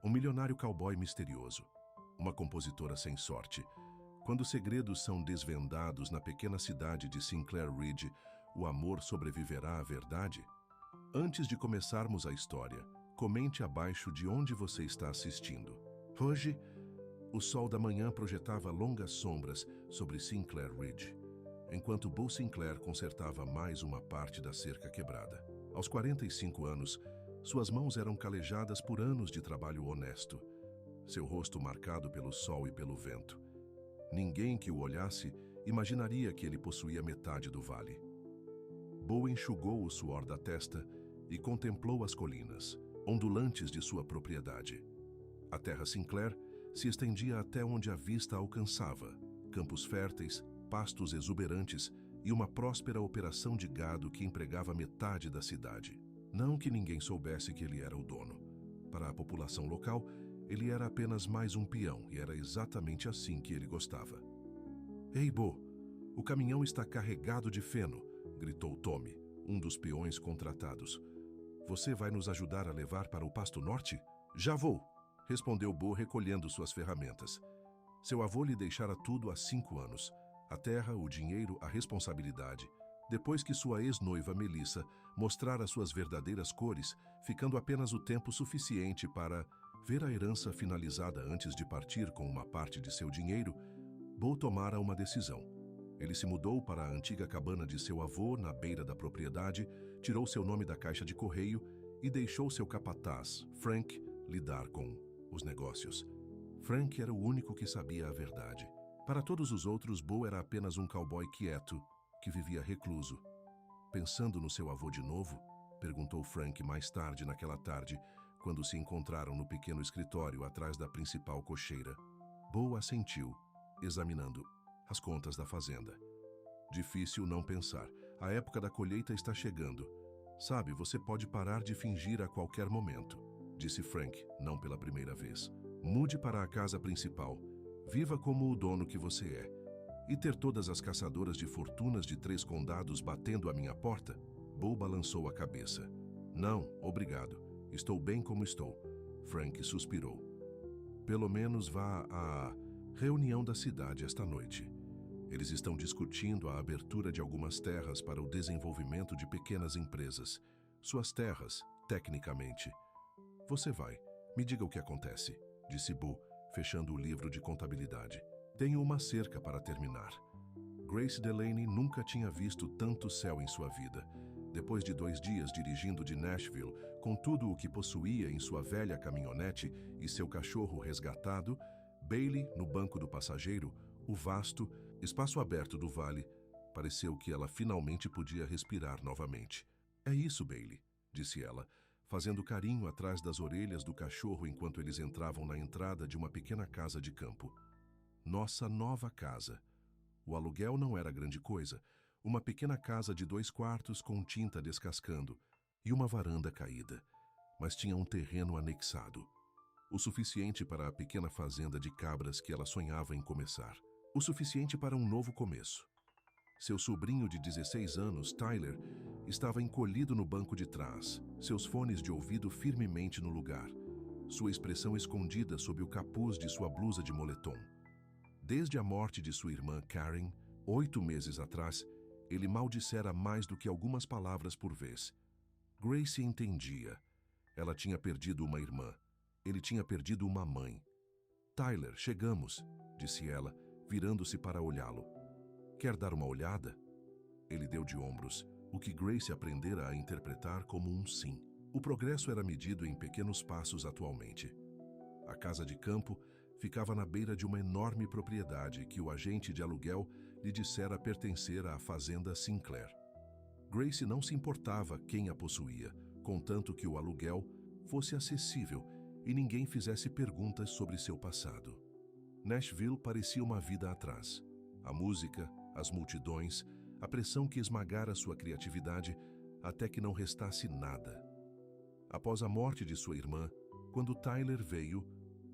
Um milionário cowboy misterioso. Uma compositora sem sorte. Quando segredos são desvendados na pequena cidade de Sinclair Ridge, o amor sobreviverá à verdade? Antes de começarmos a história, comente abaixo de onde você está assistindo. Hoje, o sol da manhã projetava longas sombras sobre Sinclair Ridge, enquanto Bo Sinclair consertava mais uma parte da cerca quebrada. Aos 45 anos, suas mãos eram calejadas por anos de trabalho honesto, seu rosto marcado pelo sol e pelo vento. Ninguém que o olhasse imaginaria que ele possuía metade do vale. Bo enxugou o suor da testa e contemplou as colinas, ondulantes de sua propriedade. A terra Sinclair se estendia até onde a vista alcançava, campos férteis, pastos exuberantes e uma próspera operação de gado que empregava metade da cidade. Não que ninguém soubesse que ele era o dono. Para a população local, ele era apenas mais um peão e era exatamente assim que ele gostava. "Ei, Bo, o caminhão está carregado de feno", gritou Tommy, um dos peões contratados. "Você vai nos ajudar a levar para o Pasto Norte?" "Já vou", respondeu Bo recolhendo suas ferramentas. Seu avô lhe deixara tudo há 5 anos. A terra, o dinheiro, a responsabilidade. Depois que sua ex-noiva Melissa mostrara suas verdadeiras cores, ficando apenas o tempo suficiente para ver a herança finalizada antes de partir com uma parte de seu dinheiro, Bo tomara uma decisão. Ele se mudou para a antiga cabana de seu avô na beira da propriedade, tirou seu nome da caixa de correio e deixou seu capataz, Frank, lidar com os negócios. Frank era o único que sabia a verdade. Para todos os outros, Bo era apenas um cowboy quieto, que vivia recluso. "Pensando no seu avô de novo?", perguntou Frank mais tarde naquela tarde, quando se encontraram no pequeno escritório atrás da principal cocheira. Bo assentiu, examinando as contas da fazenda. "Difícil não pensar. A época da colheita está chegando. Sabe, você pode parar de fingir a qualquer momento", disse Frank, não pela primeira vez. "Mude para a casa principal. Viva como o dono que você é. E ter todas as caçadoras de fortunas de 3 condados batendo à minha porta?" Bo balançou a cabeça. "Não, obrigado. Estou bem como estou." Frank suspirou. "Pelo menos vá à reunião da cidade esta noite. Eles estão discutindo a abertura de algumas terras para o desenvolvimento de pequenas empresas. Suas terras, tecnicamente. Você vai. Me diga o que acontece", disse Bo, fechando o livro de contabilidade. "Tenho uma cerca para terminar." Grace Delaney nunca tinha visto tanto céu em sua vida. Depois de 2 dias dirigindo de Nashville, com tudo o que possuía em sua velha caminhonete e seu cachorro resgatado, Bailey, no banco do passageiro, o vasto espaço aberto do vale, pareceu que ela finalmente podia respirar novamente. "É isso, Bailey", disse ela, fazendo carinho atrás das orelhas do cachorro enquanto eles entravam na entrada de uma pequena casa de campo. "Nossa nova casa." O aluguel não era grande coisa. Uma pequena casa de 2 quartos com tinta descascando e uma varanda caída, mas tinha um terreno anexado. O suficiente para a pequena fazenda de cabras que ela sonhava em começar. O suficiente para um novo começo. Seu sobrinho de 16 anos, Tyler, estava encolhido no banco de trás, seus fones de ouvido firmemente no lugar, sua expressão escondida sob o capuz de sua blusa de moletom. Desde a morte de sua irmã Karen, 8 meses atrás, ele maldissera mais do que algumas palavras por vez. Grace entendia. Ela tinha perdido uma irmã. Ele tinha perdido uma mãe. "Tyler, chegamos", disse ela, virando-se para olhá-lo. "Quer dar uma olhada?" Ele deu de ombros, o que Grace aprendera a interpretar como um sim. O progresso era medido em pequenos passos atualmente. A casa de campo ficava na beira de uma enorme propriedade que o agente de aluguel lhe dissera pertencer à fazenda Sinclair. Grace não se importava quem a possuía, contanto que o aluguel fosse acessível e ninguém fizesse perguntas sobre seu passado. Nashville parecia uma vida atrás. A música, as multidões, a pressão que esmagara sua criatividade até que não restasse nada. Após a morte de sua irmã, quando Tyler veio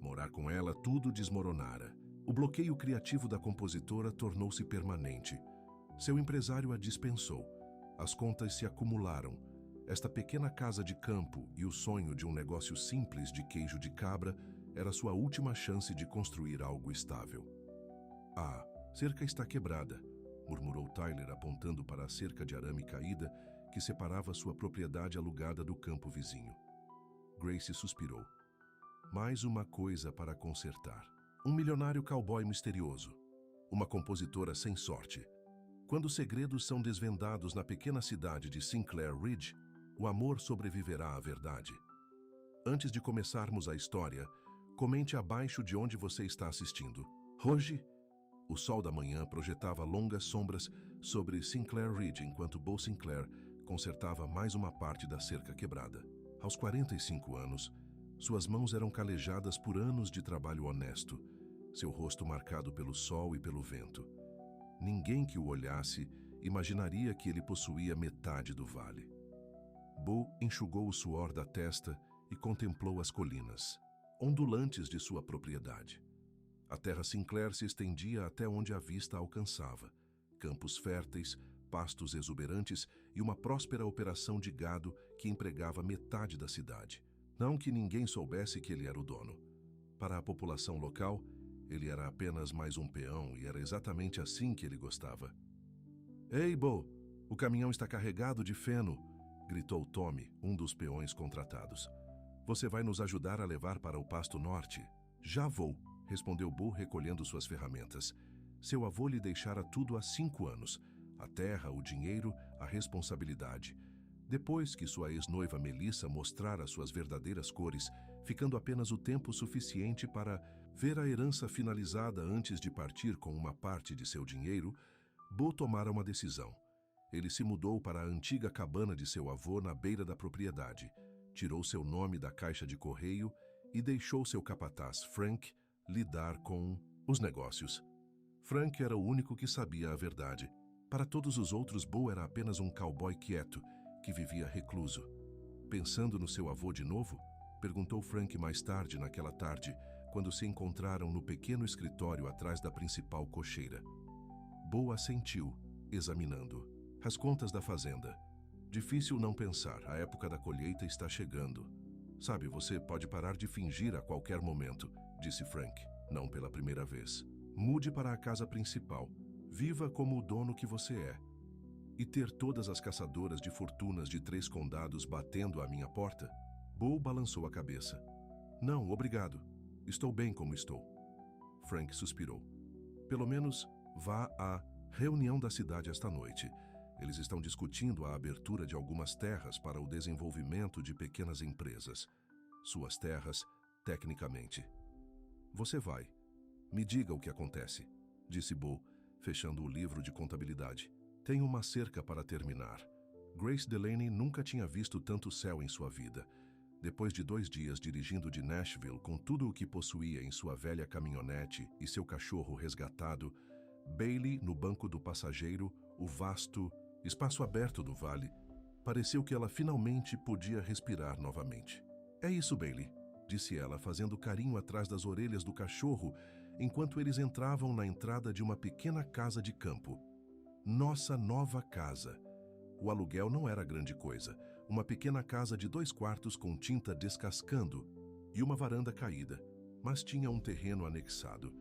morar com ela, tudo desmoronara. O bloqueio criativo da compositora tornou-se permanente. Seu empresário a dispensou. As contas se acumularam. Esta pequena casa de campo e o sonho de um negócio simples de queijo de cabra era sua última chance de construir algo estável. "A cerca está quebrada", murmurou Tyler apontando para a cerca de arame caída que separava sua propriedade alugada do campo vizinho. Grace suspirou. Mais uma coisa para consertar. Um milionário cowboy misterioso. Uma compositora sem sorte. Quando os segredos são desvendados na pequena cidade de Sinclair Ridge, o amor sobreviverá à verdade. Antes de começarmos a história, comente abaixo de onde você está assistindo. Hoje, o sol da manhã projetava longas sombras sobre Sinclair Ridge enquanto Bo Sinclair consertava mais uma parte da cerca quebrada. Aos 45 anos, suas mãos eram calejadas por anos de trabalho honesto, seu rosto marcado pelo sol e pelo vento. Ninguém que o olhasse imaginaria que ele possuía metade do vale. Bo enxugou o suor da testa e contemplou as colinas, ondulantes de sua propriedade. A terra Sinclair se estendia até onde a vista alcançava. Campos férteis, pastos exuberantes e uma próspera operação de gado que empregava metade da cidade. Não que ninguém soubesse que ele era o dono. Para a população local, ele era apenas mais um peão e era exatamente assim que ele gostava. "Ei, Bo, o caminhão está carregado de feno", gritou Tommy, um dos peões contratados. "Você vai nos ajudar a levar para o pasto norte?" "Já vou", respondeu Bo recolhendo suas ferramentas. Seu avô lhe deixara tudo há 5 anos. A terra, o dinheiro, a responsabilidade. Depois que sua ex-noiva Melissa mostrara suas verdadeiras cores, ficando apenas o tempo suficiente para ver a herança finalizada antes de partir com uma parte de seu dinheiro, Bo tomara uma decisão. Ele se mudou para a antiga cabana de seu avô na beira da propriedade, tirou seu nome da caixa de correio e deixou seu capataz, Frank, lidar com os negócios. Frank era o único que sabia a verdade. Para todos os outros, Bo era apenas um cowboy quieto, que vivia recluso. "Pensando no seu avô de novo?" perguntou Frank mais tarde naquela tarde, quando se encontraram no pequeno escritório atrás da principal cocheira. Bo assentiu, examinando. "As contas da fazenda. Difícil não pensar, a época da colheita está chegando. Sabe, você pode parar de fingir a qualquer momento", disse Frank, não pela primeira vez. "Mude para a casa principal. Viva como o dono que você é. E ter todas as caçadoras de fortunas de 3 condados batendo à minha porta?" Bo balançou a cabeça. "Não, obrigado. Estou bem como estou." Frank suspirou. "Pelo menos vá à reunião da cidade esta noite. Eles estão discutindo a abertura de algumas terras para o desenvolvimento de pequenas empresas. Suas terras, tecnicamente. Você vai. Me diga o que acontece", disse Bo, fechando o livro de contabilidade. "Tenho uma cerca para terminar." Grace Delaney nunca tinha visto tanto céu em sua vida. Depois de 2 dias dirigindo de Nashville com tudo o que possuía em sua velha caminhonete e seu cachorro resgatado, Bailey, no banco do passageiro, o vasto espaço aberto do vale, pareceu que ela finalmente podia respirar novamente. "É isso, Bailey", disse ela, fazendo carinho atrás das orelhas do cachorro, enquanto eles entravam na entrada de uma pequena casa de campo. "Nossa nova casa." O aluguel não era grande coisa. Uma pequena casa de 2 quartos com tinta descascando e uma varanda caída, mas tinha um terreno anexado.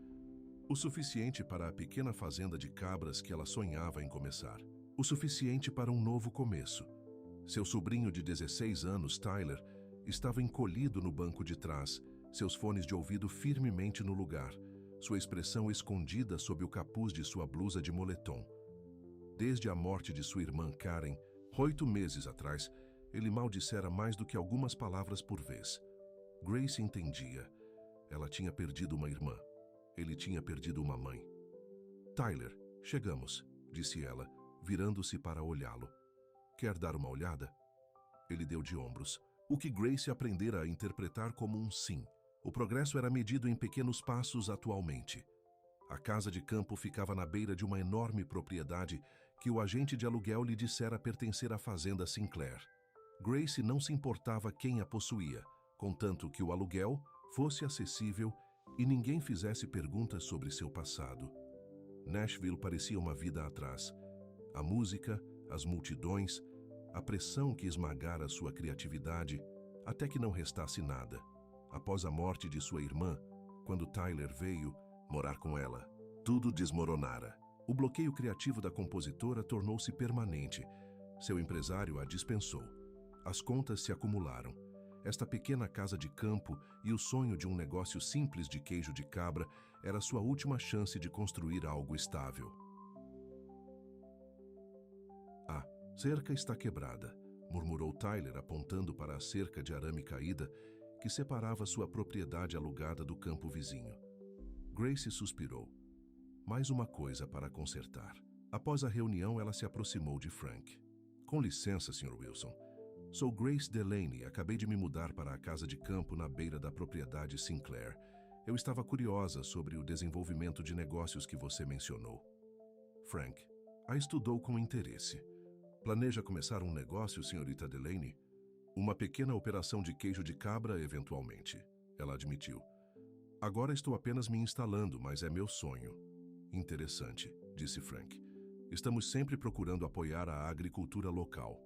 O suficiente para a pequena fazenda de cabras que ela sonhava em começar. O suficiente para um novo começo. Seu sobrinho de 16 anos, Tyler, estava encolhido no banco de trás, seus fones de ouvido firmemente no lugar, sua expressão escondida sob o capuz de sua blusa de moletom. Desde a morte de sua irmã Karen, 8 meses atrás, ele mal dissera mais do que algumas palavras por vez. Grace entendia. Ela tinha perdido uma irmã. Ele tinha perdido uma mãe. "Tyler, chegamos", disse ela, virando-se para olhá-lo. "Quer dar uma olhada?" Ele deu de ombros. O que Grace aprendera a interpretar como um sim. O progresso era medido em pequenos passos atualmente. A casa de campo ficava na beira de uma enorme propriedade que o agente de aluguel lhe dissera pertencer à fazenda Sinclair. Grace não se importava quem a possuía, contanto que o aluguel fosse acessível e ninguém fizesse perguntas sobre seu passado. Nashville parecia uma vida atrás. A música, as multidões, a pressão que esmagara sua criatividade até que não restasse nada. Após a morte de sua irmã, quando Tyler veio morar com ela, tudo desmoronara. O bloqueio criativo da compositora tornou-se permanente. Seu empresário a dispensou. As contas se acumularam. Esta pequena casa de campo e o sonho de um negócio simples de queijo de cabra era sua última chance de construir algo estável. A cerca está quebrada, murmurou Tyler apontando para a cerca de arame caída que separava sua propriedade alugada do campo vizinho. Grace suspirou. Mais uma coisa para consertar. Após a reunião, ela se aproximou de Frank. Com licença, Sr. Wilson. Sou Grace Delaney. Acabei de me mudar para a casa de campo na beira da propriedade Sinclair. Eu estava curiosa sobre o desenvolvimento de negócios que você mencionou. Frank a estudou com interesse. Planeja começar um negócio, Srta. Delaney? Uma pequena operação de queijo de cabra, eventualmente, ela admitiu. Agora estou apenas me instalando, mas é meu sonho. Interessante, disse Frank. Estamos sempre procurando apoiar a agricultura local.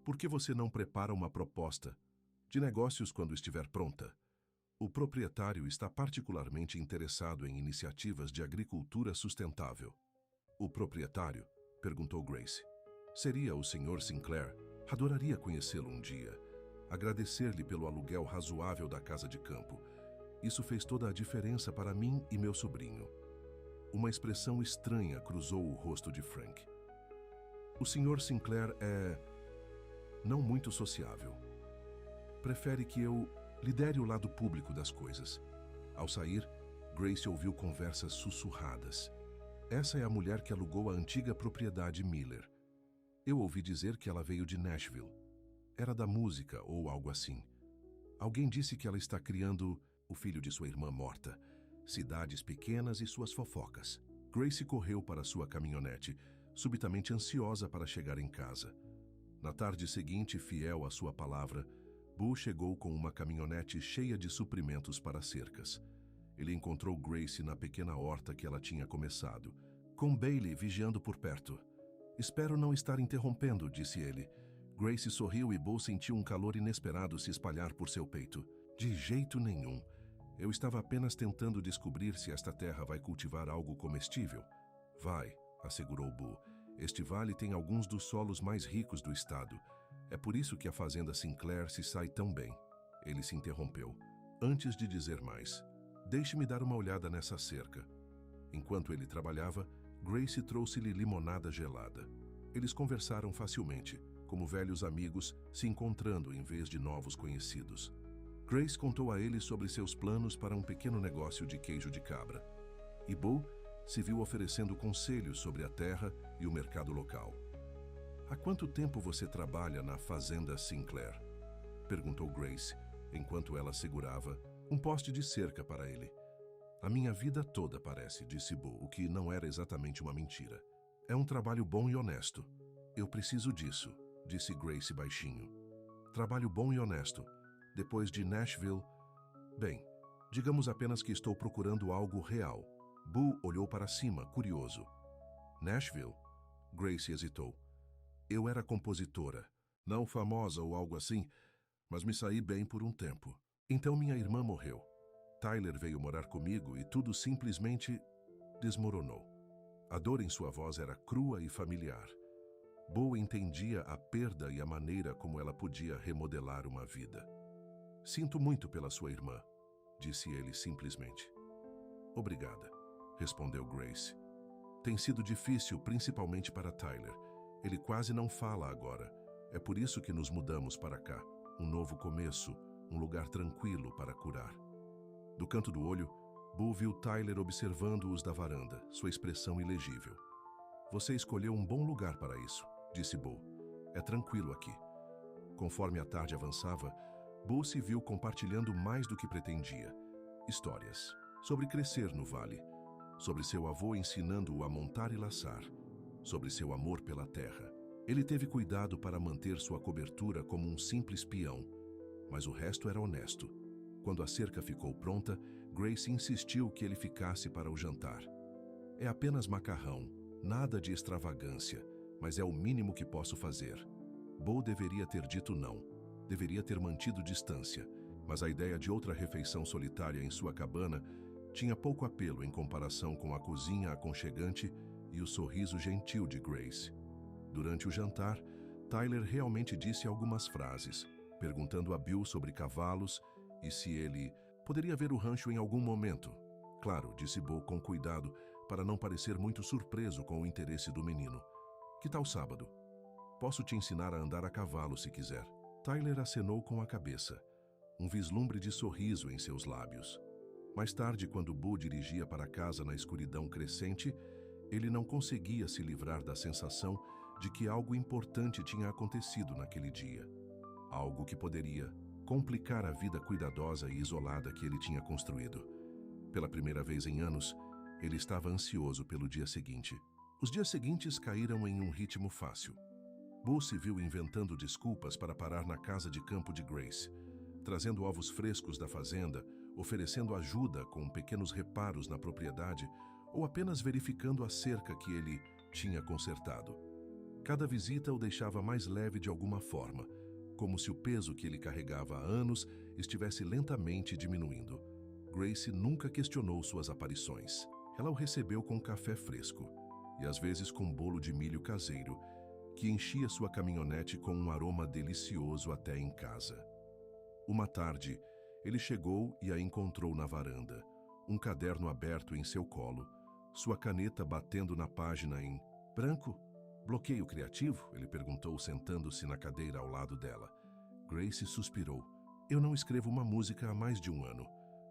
Por que você não prepara uma proposta de negócios quando estiver pronta? O proprietário está particularmente interessado em iniciativas de agricultura sustentável. O proprietário? Perguntou Grace. Seria o Sr. Sinclair. Adoraria conhecê-lo um dia. Agradecer-lhe pelo aluguel razoável da casa de campo. Isso fez toda a diferença para mim e meu sobrinho. Uma expressão estranha cruzou o rosto de Frank. O Sr. Sinclair é não muito sociável. Prefere que eu lidere o lado público das coisas. Ao sair, Grace ouviu conversas sussurradas. Essa é a mulher que alugou a antiga propriedade Miller. Eu ouvi dizer que ela veio de Nashville. Era da música ou algo assim. Alguém disse que ela está criando o filho de sua irmã morta. Cidades pequenas e suas fofocas. Grace correu para sua caminhonete, subitamente ansiosa para chegar em casa. Na tarde seguinte, fiel à sua palavra, Boo chegou com uma caminhonete cheia de suprimentos para cercas. Ele encontrou Grace na pequena horta que ela tinha começado, com Bailey vigiando por perto. Espero não estar interrompendo, disse ele. Grace sorriu e Boo sentiu um calor inesperado se espalhar por seu peito. De jeito nenhum. Eu estava apenas tentando descobrir se esta terra vai cultivar algo comestível. Vai, assegurou Boo. Este vale tem alguns dos solos mais ricos do estado. É por isso que a fazenda Sinclair se sai tão bem. Ele se interrompeu. Antes de dizer mais, deixe-me dar uma olhada nessa cerca. Enquanto ele trabalhava, Grace trouxe-lhe limonada gelada. Eles conversaram facilmente, como velhos amigos se encontrando em vez de novos conhecidos. Grace contou a ele sobre seus planos para um pequeno negócio de queijo de cabra. E Boo se viu oferecendo conselhos sobre a terra e o mercado local. Há quanto tempo você trabalha na fazenda Sinclair? Perguntou Grace, enquanto ela segurava um poste de cerca para ele. A minha vida toda, parece, disse Boo, o que não era exatamente uma mentira. É um trabalho bom e honesto. Eu preciso disso, disse Grace baixinho. Trabalho bom e honesto. Depois de Nashville... Bem, digamos apenas que estou procurando algo real. Boo olhou para cima, curioso. Nashville? Grace hesitou. Eu era compositora, não famosa ou algo assim, mas me saí bem por um tempo. Então minha irmã morreu. Tyler veio morar comigo e tudo simplesmente desmoronou. A dor em sua voz era crua e familiar. Boo entendia a perda e a maneira como ela podia remodelar uma vida. Sinto muito pela sua irmã, disse ele simplesmente. Obrigada, respondeu Grace. Tem sido difícil, principalmente para Tyler. Ele quase não fala agora. É por isso que nos mudamos para cá. Um novo começo, um lugar tranquilo para curar. Do canto do olho, Boo viu Tyler observando-os da varanda, sua expressão ilegível. Você escolheu um bom lugar para isso, disse Boo. É tranquilo aqui. Conforme a tarde avançava, Boo se viu compartilhando mais do que pretendia. Histórias sobre crescer no vale, sobre seu avô ensinando-o a montar e laçar, sobre seu amor pela terra. Ele teve cuidado para manter sua cobertura como um simples peão, mas o resto era honesto. Quando a cerca ficou pronta, Grace insistiu que ele ficasse para o jantar. É apenas macarrão, nada de extravagância, mas é o mínimo que posso fazer. Bo deveria ter dito não. Deveria ter mantido distância, mas a ideia de outra refeição solitária em sua cabana tinha pouco apelo em comparação com a cozinha aconchegante e o sorriso gentil de Grace. Durante o jantar, Tyler realmente disse algumas frases, perguntando a Bill sobre cavalos e se ele poderia ver o rancho em algum momento. Claro, disse Bo com cuidado, para não parecer muito surpreso com o interesse do menino. Que tal sábado? Posso te ensinar a andar a cavalo se quiser. Tyler acenou com a cabeça, um vislumbre de sorriso em seus lábios. Mais tarde, quando Bo dirigia para casa na escuridão crescente, ele não conseguia se livrar da sensação de que algo importante tinha acontecido naquele dia. Algo que poderia complicar a vida cuidadosa e isolada que ele tinha construído. Pela primeira vez em anos, ele estava ansioso pelo dia seguinte. Os dias seguintes caíram em um ritmo fácil. Bo se viu inventando desculpas para parar na casa de campo de Grace, trazendo ovos frescos da fazenda, oferecendo ajuda com pequenos reparos na propriedade ou apenas verificando a cerca que ele tinha consertado. Cada visita o deixava mais leve de alguma forma, como se o peso que ele carregava há anos estivesse lentamente diminuindo. Grace nunca questionou suas aparições. Ela o recebeu com café fresco e às vezes com bolo de milho caseiro, que enchia sua caminhonete com um aroma delicioso até em casa. Uma tarde, ele chegou e a encontrou na varanda, um caderno aberto em seu colo, sua caneta batendo na página em branco. Bloqueio criativo? Ele perguntou, sentando-se na cadeira ao lado dela. Grace suspirou. Eu não escrevo uma música há mais de um ano.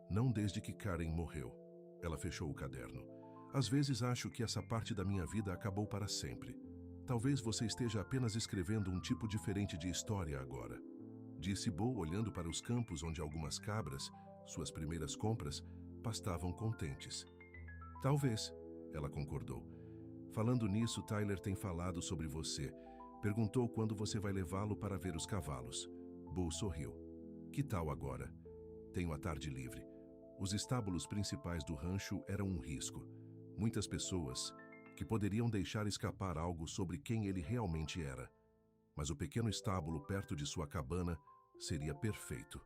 Não desde que Karen morreu. Ela fechou o caderno. Às vezes acho que essa parte da minha vida acabou para sempre. Talvez você esteja apenas escrevendo um tipo diferente de história agora. Disse Bo, olhando para os campos onde algumas cabras, suas primeiras compras, pastavam contentes. Talvez, ela concordou. Falando nisso, Tyler tem falado sobre você. Perguntou quando você vai levá-lo para ver os cavalos. Bo sorriu. Que tal agora? Tenho a tarde livre. Os estábulos principais do rancho eram um risco. Muitas pessoas que poderiam deixar escapar algo sobre quem ele realmente era. Mas o pequeno estábulo perto de sua cabana seria perfeito.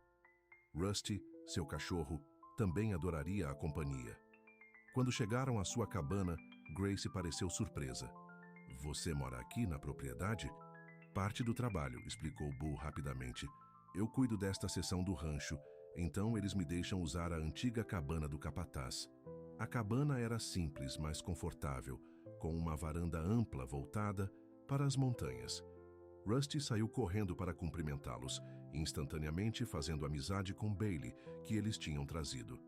Rusty, seu cachorro, também adoraria a companhia. Quando chegaram à sua cabana, Grace pareceu surpresa. Você mora aqui na propriedade? Parte do trabalho, explicou Bo rapidamente. Eu cuido desta seção do rancho, então eles me deixam usar a antiga cabana do capataz. A cabana era simples, mas confortável, com uma varanda ampla voltada para as montanhas. Rusty saiu correndo para cumprimentá-los, instantaneamente fazendo amizade com Bailey, que eles tinham trazido.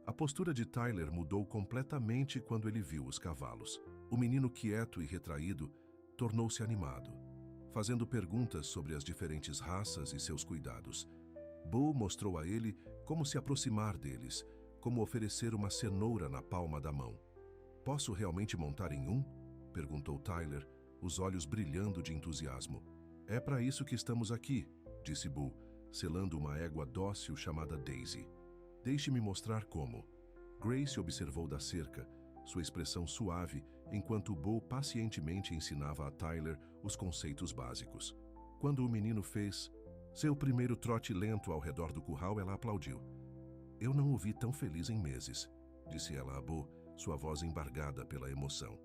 A postura de Tyler mudou completamente quando ele viu os cavalos. O menino quieto e retraído tornou-se animado, fazendo perguntas sobre as diferentes raças e seus cuidados. Bo mostrou a ele como se aproximar deles, como oferecer uma cenoura na palma da mão. Posso realmente montar em um? Perguntou Tyler, os olhos brilhando de entusiasmo. É para isso que estamos aqui, disse Bo, selando uma égua dócil chamada Daisy. Deixe-me mostrar como. Grace observou da cerca, sua expressão suave, enquanto Bo pacientemente ensinava a Tyler os conceitos básicos. Quando o menino fez seu primeiro trote lento ao redor do curral, ela aplaudiu. Eu não o vi tão feliz em meses, disse ela a Bo, sua voz embargada pela emoção.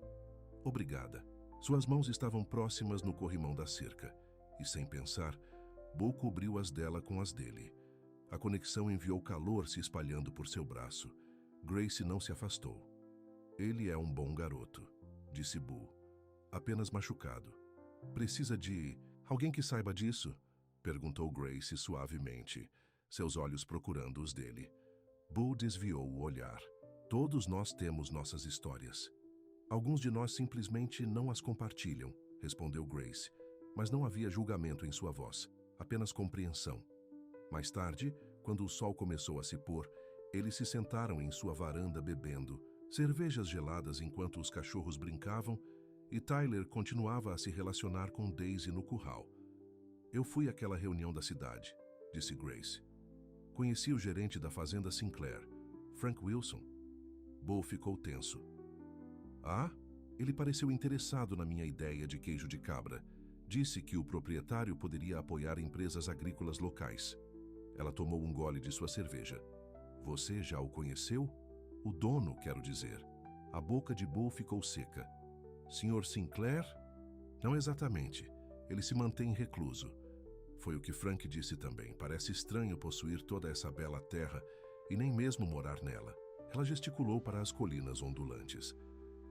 Obrigada. Suas mãos estavam próximas no corrimão da cerca, e sem pensar, Bo cobriu as dela com as dele. A conexão enviou calor se espalhando por seu braço. Grace não se afastou. Ele é um bom garoto, disse Bo, apenas machucado. Precisa de alguém que saiba disso? Perguntou Grace suavemente, seus olhos procurando os dele. Bo desviou o olhar. Todos nós temos nossas histórias. Alguns de nós simplesmente não as compartilham, respondeu Grace, mas não havia julgamento em sua voz, apenas compreensão. Mais tarde, quando o sol começou a se pôr, eles se sentaram em sua varanda bebendo cervejas geladas enquanto os cachorros brincavam e Tyler continuava a se relacionar com Daisy no curral. Eu fui àquela reunião da cidade, disse Grace. Conheci o gerente da fazenda Sinclair, Frank Wilson. Bo ficou tenso. Ah? Ele pareceu interessado na minha ideia de queijo de cabra. Disse que o proprietário poderia apoiar empresas agrícolas locais. Ela tomou um gole de sua cerveja. Você já o conheceu? O dono, quero dizer. A boca de Bo ficou seca. Sr. Sinclair? Não exatamente. Ele se mantém recluso. Foi o que Frank disse também. Parece estranho possuir toda essa bela terra e nem mesmo morar nela. Ela gesticulou para as colinas ondulantes.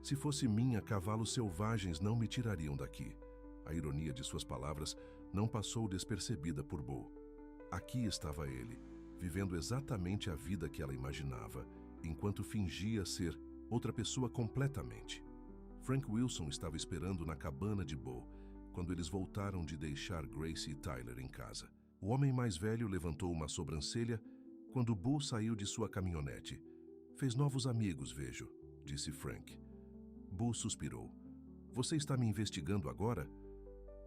Se fosse minha, cavalos selvagens não me tirariam daqui. A ironia de suas palavras não passou despercebida por Bo. Aqui estava ele, vivendo exatamente a vida que ela imaginava, enquanto fingia ser outra pessoa completamente. Frank Wilson estava esperando na cabana de Bo, quando eles voltaram de deixar Grace e Tyler em casa. O homem mais velho levantou uma sobrancelha quando Bo saiu de sua caminhonete. Fez novos amigos, vejo, disse Frank. Bo suspirou. Você está me investigando agora?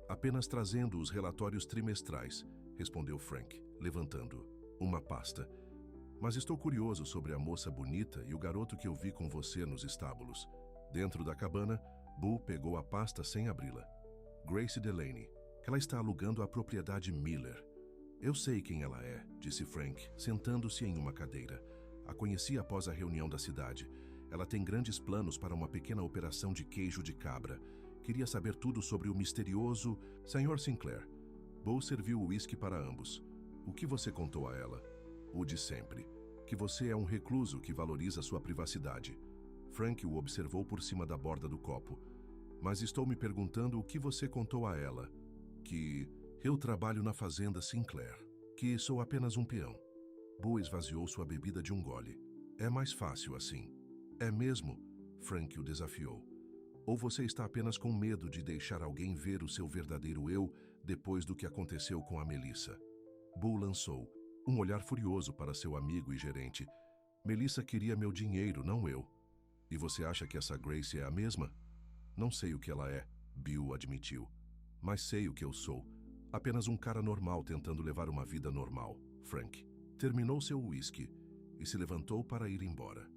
Apenas trazendo os relatórios trimestrais, respondeu Frank, levantando uma pasta. Mas estou curioso sobre a moça bonita e o garoto que eu vi com você nos estábulos. Dentro da cabana, Bo pegou a pasta sem abri-la. Grace Delaney. Ela está alugando a propriedade Miller. Eu sei quem ela é, disse Frank, sentando-se em uma cadeira. A conheci após a reunião da cidade. Ela tem grandes planos para uma pequena operação de queijo de cabra. Queria saber tudo sobre o misterioso Sr. Sinclair. Bo serviu o uísque para ambos. O que você contou a ela? O de sempre. Que você é um recluso que valoriza sua privacidade. Frank o observou por cima da borda do copo. Mas estou me perguntando o que você contou a ela. Que eu trabalho na fazenda Sinclair. Que sou apenas um peão. Bo esvaziou sua bebida de um gole. É mais fácil assim. É mesmo? Frank o desafiou. Ou você está apenas com medo de deixar alguém ver o seu verdadeiro eu depois do que aconteceu com a Melissa? Bo lançou um olhar furioso para seu amigo e gerente. Melissa queria meu dinheiro, não eu. E você acha que essa Grace é a mesma? Não sei o que ela é, Bill admitiu. Mas sei o que eu sou. Apenas um cara normal tentando levar uma vida normal, Frank. Terminou seu uísque e se levantou para ir embora.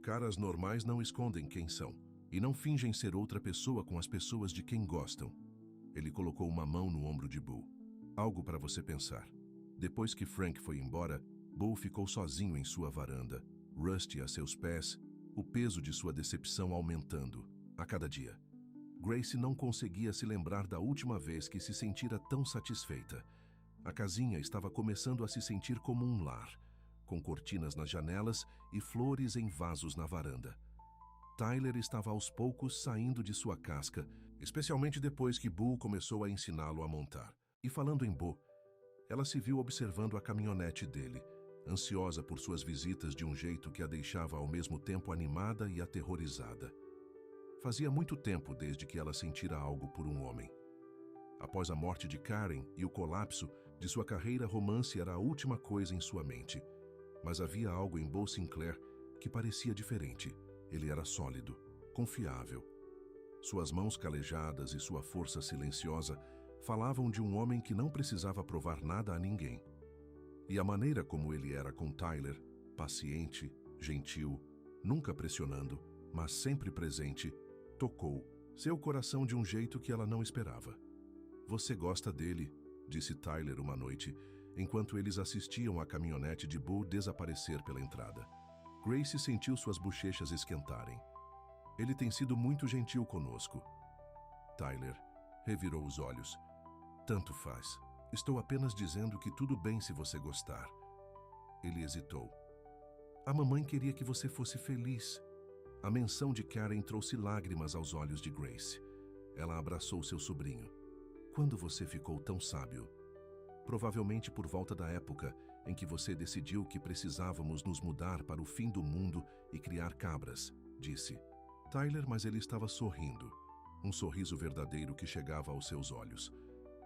Caras normais não escondem quem são e não fingem ser outra pessoa com as pessoas de quem gostam. Ele colocou uma mão no ombro de Bo. Algo para você pensar. Depois que Frank foi embora, Bo ficou sozinho em sua varanda, Rusty a seus pés, o peso de sua decepção aumentando a cada dia. Grace não conseguia se lembrar da última vez que se sentira tão satisfeita. A casinha estava começando a se sentir como um lar, com cortinas nas janelas e flores em vasos na varanda. Tyler estava aos poucos saindo de sua casca, especialmente depois que Bo começou a ensiná-lo a montar. E falando em Bo, ela se viu observando a caminhonete dele, ansiosa por suas visitas de um jeito que a deixava ao mesmo tempo animada e aterrorizada. Fazia muito tempo desde que ela sentira algo por um homem. Após a morte de Karen e o colapso de sua carreira, romance era a última coisa em sua mente. Mas havia algo em Bo Sinclair que parecia diferente. Ele era sólido, confiável. Suas mãos calejadas e sua força silenciosa falavam de um homem que não precisava provar nada a ninguém. E a maneira como ele era com Tyler, paciente, gentil, nunca pressionando, mas sempre presente, tocou seu coração de um jeito que ela não esperava. Você gosta dele, disse Tyler uma noite, enquanto eles assistiam a caminhonete de Bo desaparecer pela entrada. Grace sentiu suas bochechas esquentarem. Ele tem sido muito gentil conosco. Tyler revirou os olhos. Tanto faz. Estou apenas dizendo que tudo bem se você gostar. Ele hesitou. A mamãe queria que você fosse feliz. A menção de Karen trouxe lágrimas aos olhos de Grace. Ela abraçou seu sobrinho. Quando você ficou tão sábio? Provavelmente por volta da época em que você decidiu que precisávamos nos mudar para o fim do mundo e criar cabras, disse. Tyler, mas ele estava sorrindo. Um sorriso verdadeiro que chegava aos seus olhos.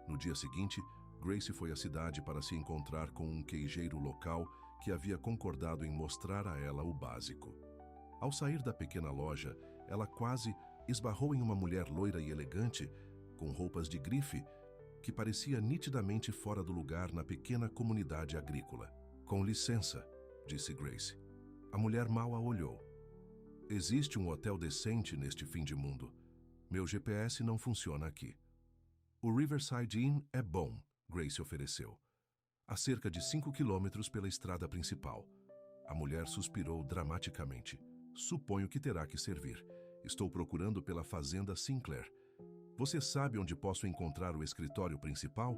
No dia seguinte, Grace foi à cidade para se encontrar com um queijeiro local que havia concordado em mostrar a ela o básico. Ao sair da pequena loja, ela quase esbarrou em uma mulher loira e elegante, com roupas de grife, que parecia nitidamente fora do lugar na pequena comunidade agrícola. Com licença, disse Grace. A mulher mal a olhou. Existe um hotel decente neste fim de mundo. Meu GPS não funciona aqui. O Riverside Inn é bom, Grace ofereceu. A cerca de 5 quilômetros pela estrada principal. A mulher suspirou dramaticamente. Suponho que terá que servir. Estou procurando pela fazenda Sinclair. Você sabe onde posso encontrar o escritório principal?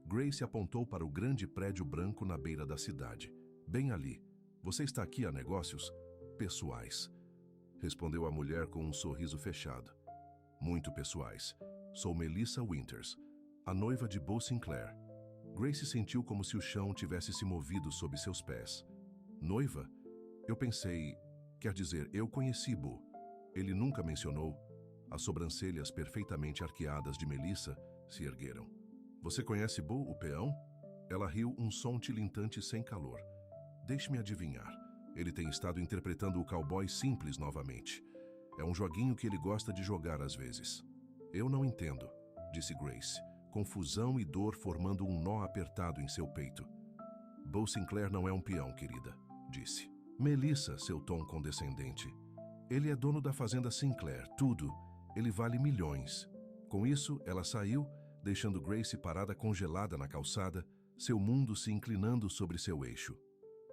Grace apontou para o grande prédio branco na beira da cidade. Bem ali. Você está aqui a negócios pessoais, respondeu a mulher com um sorriso fechado. Muito pessoais. Sou Melissa Winters, a noiva de Bo Sinclair. Grace sentiu como se o chão tivesse se movido sob seus pés. Noiva? Eu pensei... Quer dizer, eu conheci Bo. Ele nunca mencionou. As sobrancelhas perfeitamente arqueadas de Melissa se ergueram. Você conhece Bo, o peão? Ela riu um som tilintante sem calor. Deixe-me adivinhar. Ele tem estado interpretando o cowboy simples novamente. É um joguinho que ele gosta de jogar às vezes. Eu não entendo, disse Grace, confusão e dor formando um nó apertado em seu peito. Bo Sinclair não é um peão, querida, disse. Melissa, seu tom condescendente. Ele é dono da fazenda Sinclair, tudo. Ele vale milhões. Com isso, ela saiu, deixando Grace parada congelada na calçada, seu mundo se inclinando sobre seu eixo.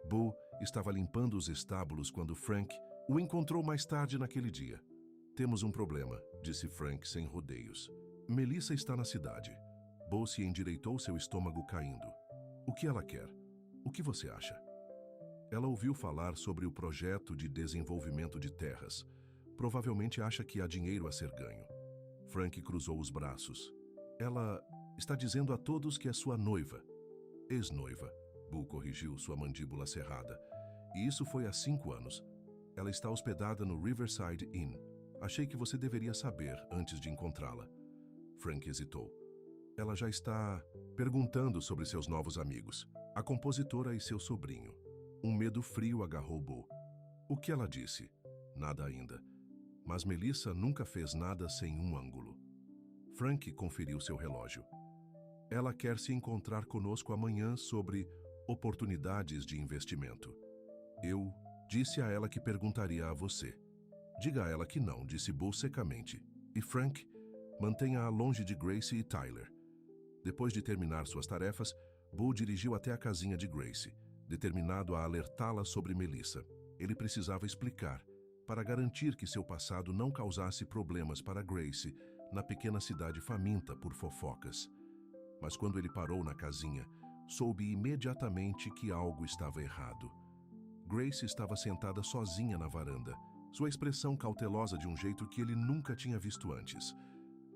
Bo estava limpando os estábulos quando Frank o encontrou mais tarde naquele dia. Temos um problema, disse Frank sem rodeios. Melissa está na cidade. Bo se endireitou, seu estômago caindo. O que ela quer? O que você acha? Ela ouviu falar sobre o projeto de desenvolvimento de terras. Provavelmente acha que há dinheiro a ser ganho. Frank cruzou os braços. Ela está dizendo a todos que é sua noiva. Ex-noiva, Bo corrigiu, sua mandíbula cerrada. E isso foi há 5 anos. Ela está hospedada no Riverside Inn. Achei que você deveria saber antes de encontrá-la. Frank hesitou. Ela já está perguntando sobre seus novos amigos, a compositora e seu sobrinho. Um medo frio agarrou Bo. O que ela disse? Nada ainda. Mas Melissa nunca fez nada sem um ângulo. Frank conferiu seu relógio. Ela quer se encontrar conosco amanhã sobre oportunidades de investimento. Eu disse a ela que perguntaria a você. Diga a ela que não, disse Bo secamente. E Frank, mantenha-a longe de Grace e Tyler. Depois de terminar suas tarefas, Bo dirigiu até a casinha de Grace, determinado a alertá-la sobre Melissa. Ele precisava explicar, para garantir que seu passado não causasse problemas para Grace na pequena cidade faminta por fofocas. Mas quando ele parou na casinha, soube imediatamente que algo estava errado. Grace estava sentada sozinha na varanda, sua expressão cautelosa de um jeito que ele nunca tinha visto antes.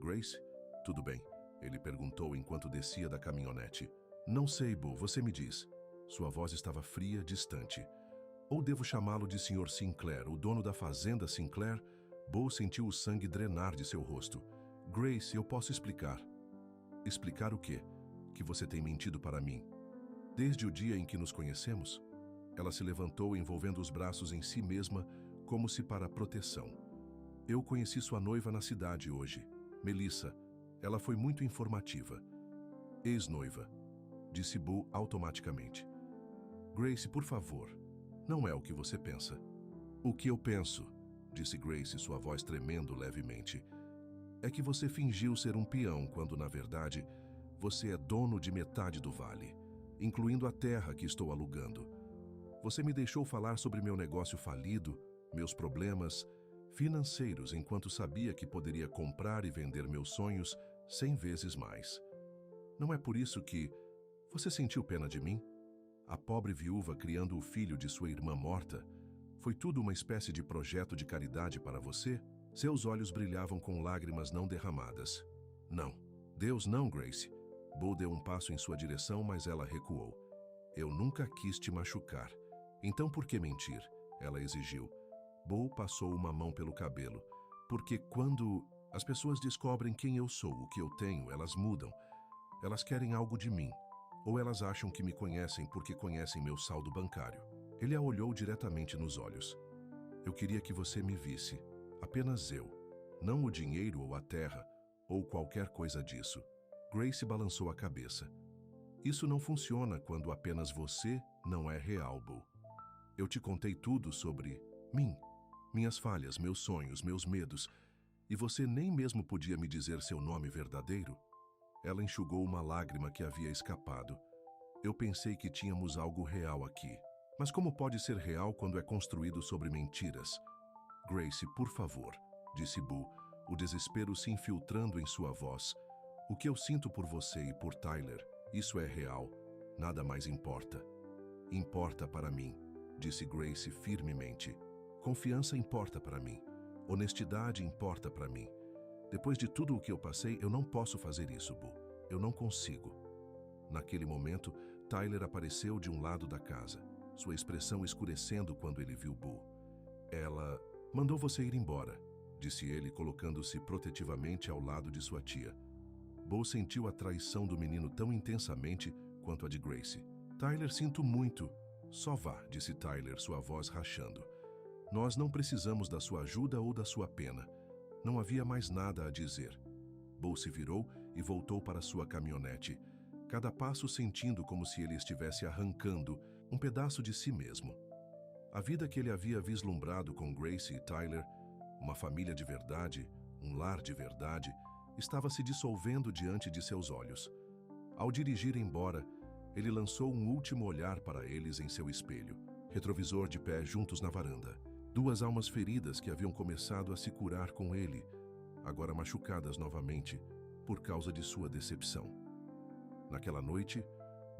Grace, tudo bem? Ele perguntou enquanto descia da caminhonete. Não sei, Bo, você me diz. Sua voz estava fria, distante. Ou devo chamá-lo de Sr. Sinclair, o dono da fazenda Sinclair? Bo sentiu o sangue drenar de seu rosto. Grace, eu posso explicar. Explicar o quê? Que você tem mentido para mim. Desde o dia em que nos conhecemos? Ela se levantou, envolvendo os braços em si mesma, como se para proteção. Eu conheci sua noiva na cidade hoje, Melissa. Ela foi muito informativa. Ex-noiva, disse Bo automaticamente. Grace, por favor, não é o que você pensa. O que eu penso, disse Grace, sua voz tremendo levemente, é que você fingiu ser um peão quando, na verdade, você é dono de metade do vale, incluindo a terra que estou alugando. Você me deixou falar sobre meu negócio falido, meus problemas financeiros, enquanto sabia que poderia comprar e vender meus sonhos 100 vezes mais. Não é por isso que você sentiu pena de mim? A pobre viúva criando o filho de sua irmã morta? Foi tudo uma espécie de projeto de caridade para você? Seus olhos brilhavam com lágrimas não derramadas. Não. Deus não, Grace. Bo deu um passo em sua direção, mas ela recuou. Eu nunca quis te machucar. Então por que mentir? Ela exigiu. Bo passou uma mão pelo cabelo. Porque quando as pessoas descobrem quem eu sou, o que eu tenho, elas mudam. Elas querem algo de mim. Ou elas acham que me conhecem porque conhecem meu saldo bancário. Ele a olhou diretamente nos olhos. Eu queria que você me visse. Apenas eu. Não o dinheiro ou a terra, ou qualquer coisa disso. Grace balançou a cabeça. Isso não funciona quando apenas você não é real, Bo. Eu te contei tudo sobre mim, minhas falhas, meus sonhos, meus medos, e você nem mesmo podia me dizer seu nome verdadeiro? Ela enxugou uma lágrima que havia escapado. Eu pensei que tínhamos algo real aqui. Mas como pode ser real quando é construído sobre mentiras? Grace, por favor, disse Boo, o desespero se infiltrando em sua voz. O que eu sinto por você e por Tyler, isso é real. Nada mais importa. Importa para mim, disse Grace firmemente. Confiança importa para mim. Honestidade importa para mim. Depois de tudo o que eu passei, eu não posso fazer isso, Boo. Eu não consigo. Naquele momento, Tyler apareceu de um lado da casa, sua expressão escurecendo quando ele viu Boo. Ela mandou você ir embora, disse ele, colocando-se protetivamente ao lado de sua tia. Boo sentiu a traição do menino tão intensamente quanto a de Grace. Tyler, sinto muito. Só vá, disse Tyler, sua voz rachando. Nós não precisamos da sua ajuda ou da sua pena. Não havia mais nada a dizer. Boo se virou e voltou para sua caminhonete, cada passo sentindo como se ele estivesse arrancando um pedaço de si mesmo. A vida que ele havia vislumbrado com Grace e Tyler, uma família de verdade, um lar de verdade, estava se dissolvendo diante de seus olhos. Ao dirigir embora, ele lançou um último olhar para eles em seu espelho, retrovisor de pé juntos na varanda. Duas almas feridas que haviam começado a se curar com ele, agora machucadas novamente por causa de sua decepção. Naquela noite,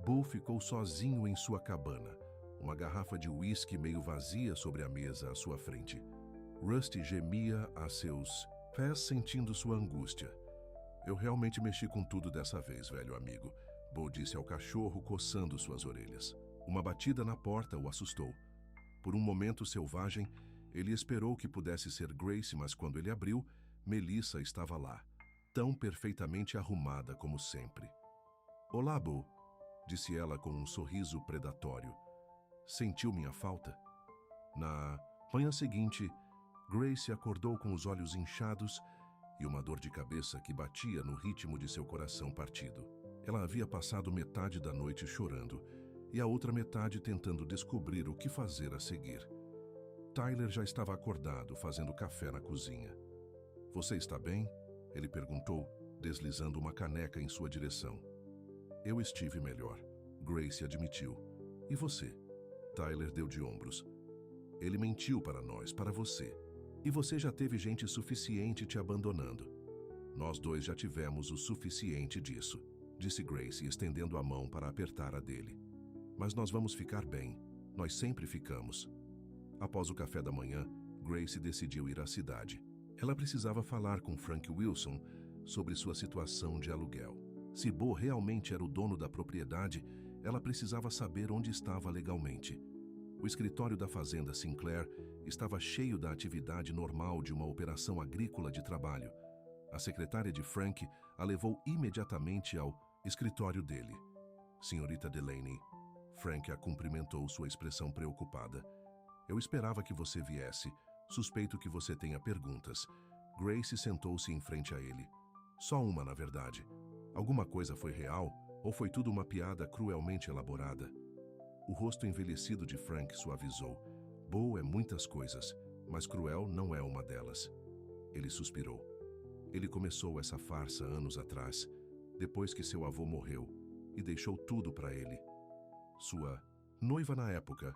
Boo ficou sozinho em sua cabana, uma garrafa de uísque meio vazia sobre a mesa à sua frente. Rusty gemia a seus pés sentindo sua angústia. Eu realmente mexi com tudo dessa vez, velho amigo, Boo disse ao cachorro coçando suas orelhas. Uma batida na porta o assustou. Por um momento selvagem, ele esperou que pudesse ser Grace, mas quando ele abriu, Melissa estava lá, tão perfeitamente arrumada como sempre. Olá, Boo, disse ela com um sorriso predatório. Sentiu minha falta? Na manhã seguinte, Grace acordou com os olhos inchados e uma dor de cabeça que batia no ritmo de seu coração partido. Ela havia passado metade da noite chorando e a outra metade tentando descobrir o que fazer a seguir. Tyler já estava acordado, fazendo café na cozinha. Você está bem? Ele perguntou, deslizando uma caneca em sua direção. Eu estive melhor, Grace admitiu. E você? Tyler deu de ombros. Ele mentiu para nós, para você. E você já teve gente suficiente te abandonando. Nós dois já tivemos o suficiente disso, disse Grace, estendendo a mão para apertar a dele. Mas nós vamos ficar bem. Nós sempre ficamos. Após o café da manhã, Grace decidiu ir à cidade. Ela precisava falar com Frank Wilson sobre sua situação de aluguel. Se Boo realmente era o dono da propriedade, ela precisava saber onde estava legalmente. O escritório da fazenda Sinclair estava cheio da atividade normal de uma operação agrícola de trabalho. A secretária de Frank a levou imediatamente ao escritório dele. Senhorita Delaney, Frank a cumprimentou, sua expressão preocupada. Eu esperava que você viesse. Suspeito que você tenha perguntas. Grace sentou-se em frente a ele. Só uma, na verdade. Alguma coisa foi real ou foi tudo uma piada cruelmente elaborada? O rosto envelhecido de Frank suavizou. Boo é muitas coisas, mas cruel não é uma delas. Ele suspirou. Ele começou essa farsa anos atrás, depois que seu avô morreu, e deixou tudo para ele. Sua noiva na época,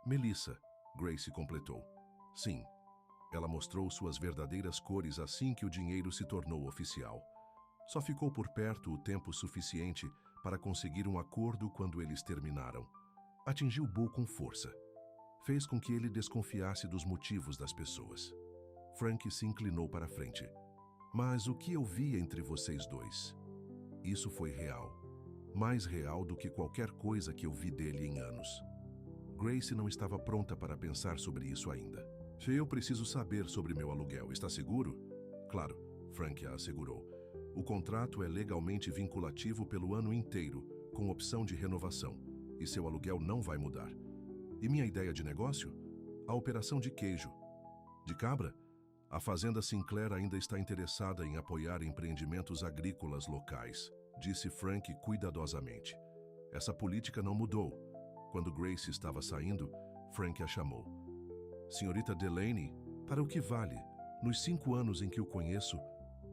Melissa, Grace completou. Sim, ela mostrou suas verdadeiras cores assim que o dinheiro se tornou oficial. Só ficou por perto o tempo suficiente para conseguir um acordo quando eles terminaram. Atingiu Boo com força. Fez com que ele desconfiasse dos motivos das pessoas. Frank se inclinou para a frente. Mas o que eu vi entre vocês dois? Isso foi real. Mais real do que qualquer coisa que eu vi dele em anos. Grace não estava pronta para pensar sobre isso ainda. Eu preciso saber sobre meu aluguel. Está seguro? Claro, Frank a assegurou. O contrato é legalmente vinculativo pelo ano inteiro, com opção de renovação, e seu aluguel não vai mudar. E minha ideia de negócio? A operação de queijo. De cabra? A fazenda Sinclair ainda está interessada em apoiar empreendimentos agrícolas locais, disse Frank cuidadosamente. Essa política não mudou. Quando Grace estava saindo, Frank a chamou. Senhorita Delaney, para o que vale? Nos 5 anos em que o conheço,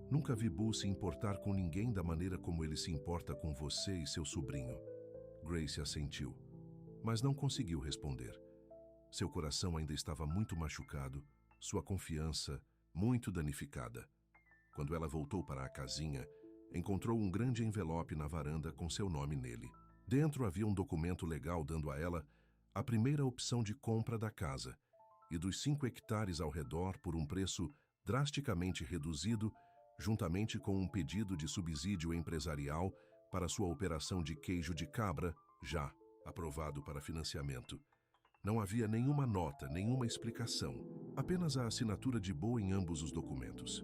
Nunca vi Boo se importar com ninguém da maneira como ele se importa com você e seu sobrinho. Grace assentiu, mas não conseguiu responder. Seu coração ainda estava muito machucado, sua confiança muito danificada. Quando ela voltou para a casinha, encontrou um grande envelope na varanda com seu nome nele. Dentro havia um documento legal dando a ela a primeira opção de compra da casa e dos 5 hectares ao redor por um preço drasticamente reduzido, juntamente com um pedido de subsídio empresarial para sua operação de queijo de cabra, já aprovado para financiamento. Não havia nenhuma nota, nenhuma explicação, apenas a assinatura de Boo em ambos os documentos.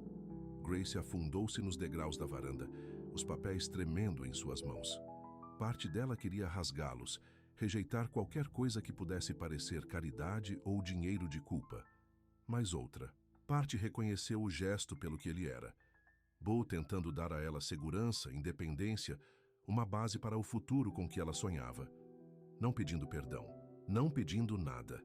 Grace afundou-se nos degraus da varanda, os papéis tremendo em suas mãos. Parte dela queria rasgá-los, rejeitar qualquer coisa que pudesse parecer caridade ou dinheiro de culpa. Mas outra parte reconheceu o gesto pelo que ele era. Boo tentando dar a ela segurança, independência, uma base para o futuro com que ela sonhava. Não pedindo perdão, não pedindo nada.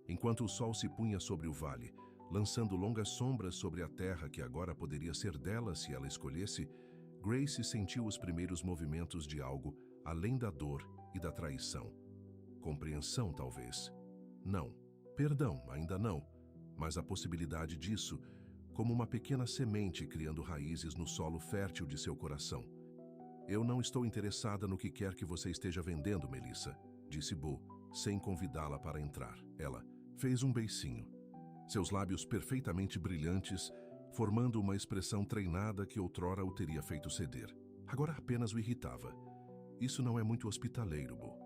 Enquanto o sol se punha sobre o vale, lançando longas sombras sobre a terra que agora poderia ser dela se ela escolhesse, Grace sentiu os primeiros movimentos de algo além da dor e da traição. Compreensão, talvez. Não. Perdão, ainda não. Mas a possibilidade disso, como uma pequena semente criando raízes no solo fértil de seu coração. Eu não estou interessada no que quer que você esteja vendendo, Melissa, disse Boo, sem convidá-la para entrar. Ela fez um beicinho. Seus lábios perfeitamente brilhantes, formando uma expressão treinada que outrora o teria feito ceder. Agora apenas o irritava. Isso não é muito hospitaleiro, Boo.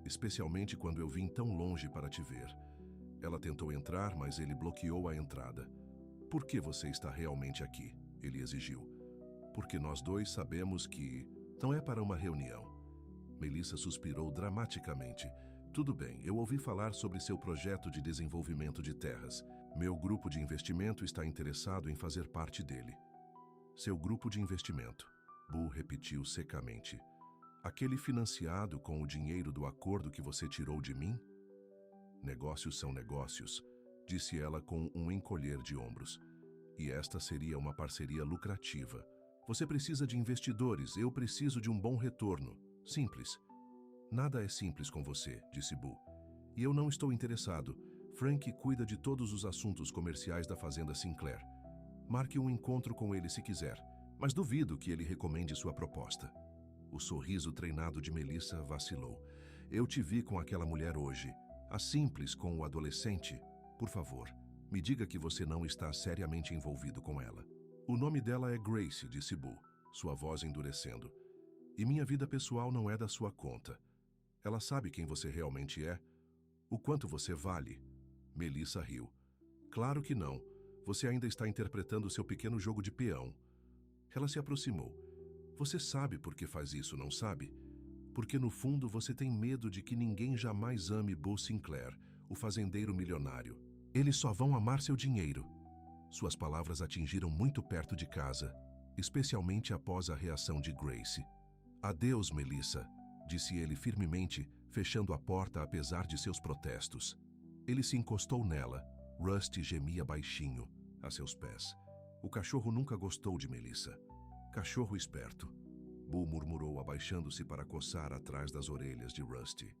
Especialmente quando eu vim tão longe para te ver. Ela tentou entrar, mas ele bloqueou a entrada. Por que você está realmente aqui? Ele exigiu. Porque nós dois sabemos que não é para uma reunião. Melissa suspirou dramaticamente. Tudo bem, eu ouvi falar sobre seu projeto de desenvolvimento de terras. Meu grupo de investimento está interessado em fazer parte dele. Seu grupo de investimento, Boo repetiu secamente. Aquele financiado com o dinheiro do acordo que você tirou de mim? Negócios são negócios, disse ela com um encolher de ombros. E esta seria uma parceria lucrativa. Você precisa de investidores, eu preciso de um bom retorno. Simples. Nada é simples com você, disse Boo. E eu não estou interessado. Frank cuida de todos os assuntos comerciais da fazenda Sinclair. Marque um encontro com ele se quiser, mas duvido que ele recomende sua proposta. O sorriso treinado de Melissa vacilou. Eu te vi com aquela mulher hoje. A simples com o adolescente. Por favor, me diga que você não está seriamente envolvido com ela. O nome dela é Grace, disse Boo, sua voz endurecendo. E minha vida pessoal não é da sua conta. Ela sabe quem você realmente é? O quanto você vale? Melissa riu. Claro que não. Você ainda está interpretando seu pequeno jogo de peão. Ela se aproximou. Você sabe por que faz isso, não sabe? Porque no fundo você tem medo de que ninguém jamais ame Boo Sinclair, o fazendeiro milionário. Eles só vão amar seu dinheiro. Suas palavras atingiram muito perto de casa, especialmente após a reação de Grace. Adeus, Melissa, disse ele firmemente, fechando a porta apesar de seus protestos. Ele se encostou nela. Rusty gemia baixinho, a seus pés. O cachorro nunca gostou de Melissa. Cachorro esperto. Boo murmurou, abaixando-se para coçar atrás das orelhas de Rusty.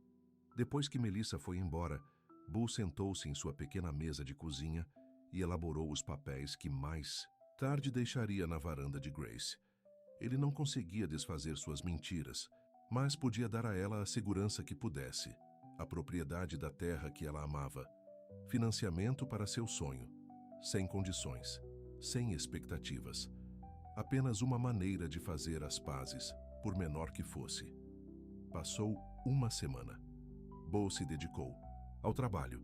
Depois que Melissa foi embora, Boo sentou-se em sua pequena mesa de cozinha e elaborou os papéis que mais tarde deixaria na varanda de Grace. Ele não conseguia desfazer suas mentiras, mas podia dar a ela a segurança que pudesse, a propriedade da terra que ela amava, financiamento para seu sonho, sem condições, sem expectativas. Apenas uma maneira de fazer as pazes, por menor que fosse. Passou uma semana. Boo se dedicou ao trabalho,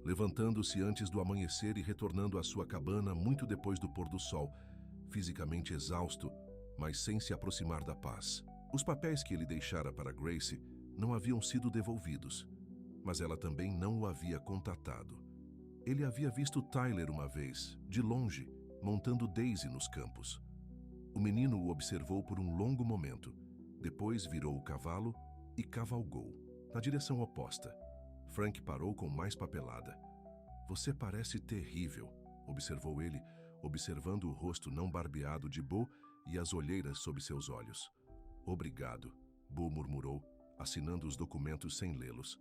levantando-se antes do amanhecer e retornando à sua cabana muito depois do pôr do sol, fisicamente exausto, mas sem se aproximar da paz. Os papéis que ele deixara para Grace não haviam sido devolvidos, mas ela também não o havia contatado. Ele havia visto Tyler uma vez, de longe, montando Daisy nos campos. O menino o observou por um longo momento, depois virou o cavalo e cavalgou, na direção oposta. Frank parou com mais papelada. Você parece terrível, observou ele, observando o rosto não barbeado de Bo e as olheiras sob seus olhos. Obrigado, Bo murmurou, assinando os documentos sem lê-los.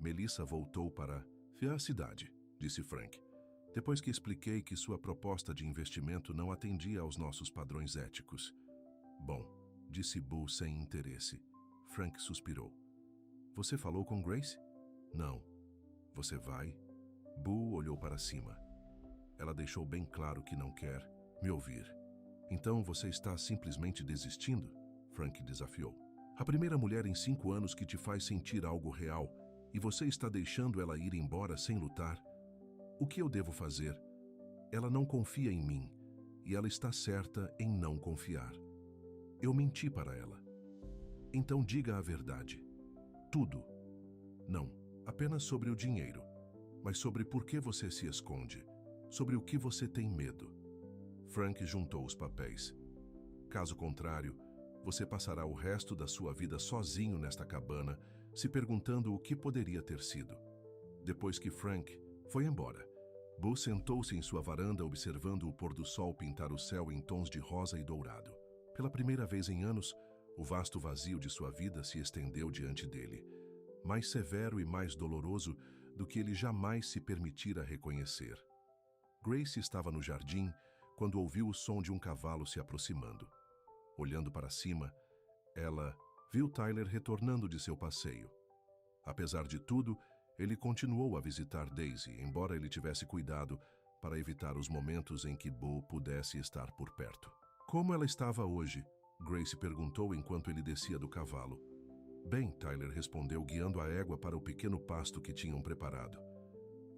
Melissa voltou para a cidade, disse Frank, depois que expliquei que sua proposta de investimento não atendia aos nossos padrões éticos. Bom, disse Bo sem interesse. Frank suspirou. Você falou com Grace? Não. Você vai? Bo olhou para cima. Ela deixou bem claro que não quer me ouvir. Então você está simplesmente desistindo? Frank desafiou. A primeira mulher em 5 anos que te faz sentir algo real e você está deixando ela ir embora sem lutar? O que eu devo fazer? Ela não confia em mim e ela está certa em não confiar. Eu menti para ela. Então diga a verdade. Tudo. Não apenas sobre o dinheiro, mas sobre por que você se esconde, sobre o que você tem medo. Frank juntou os papéis. Caso contrário, você passará o resto da sua vida sozinho nesta cabana, se perguntando o que poderia ter sido. Depois que Frank foi embora, Bo sentou-se em sua varanda observando o pôr do sol pintar o céu em tons de rosa e dourado. Pela primeira vez em anos, o vasto vazio de sua vida se estendeu diante dele, mais severo e mais doloroso do que ele jamais se permitira reconhecer. Grace estava no jardim quando ouviu o som de um cavalo se aproximando. Olhando para cima, ela viu Tyler retornando de seu passeio. Apesar de tudo, ele continuou a visitar Daisy, embora ele tivesse cuidado para evitar os momentos em que Bo pudesse estar por perto. Como ela estava hoje? Grace perguntou enquanto ele descia do cavalo. Bem, Tyler respondeu, guiando a égua para o pequeno pasto que tinham preparado.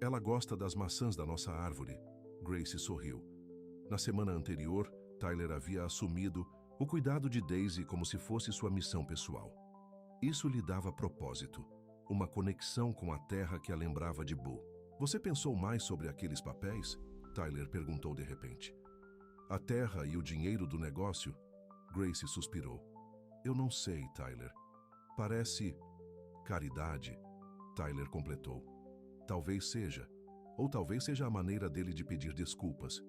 Ela gosta das maçãs da nossa árvore. Grace sorriu. Na semana anterior, Tyler havia assumido o cuidado de Daisy como se fosse sua missão pessoal. Isso lhe dava propósito, uma conexão com a terra que a lembrava de Bo. Você pensou mais sobre aqueles papéis? Tyler perguntou de repente. A terra e o dinheiro do negócio? Grace suspirou. Eu não sei, Tyler. Parece caridade, Tyler completou. Talvez seja. Ou talvez seja a maneira dele de pedir desculpas.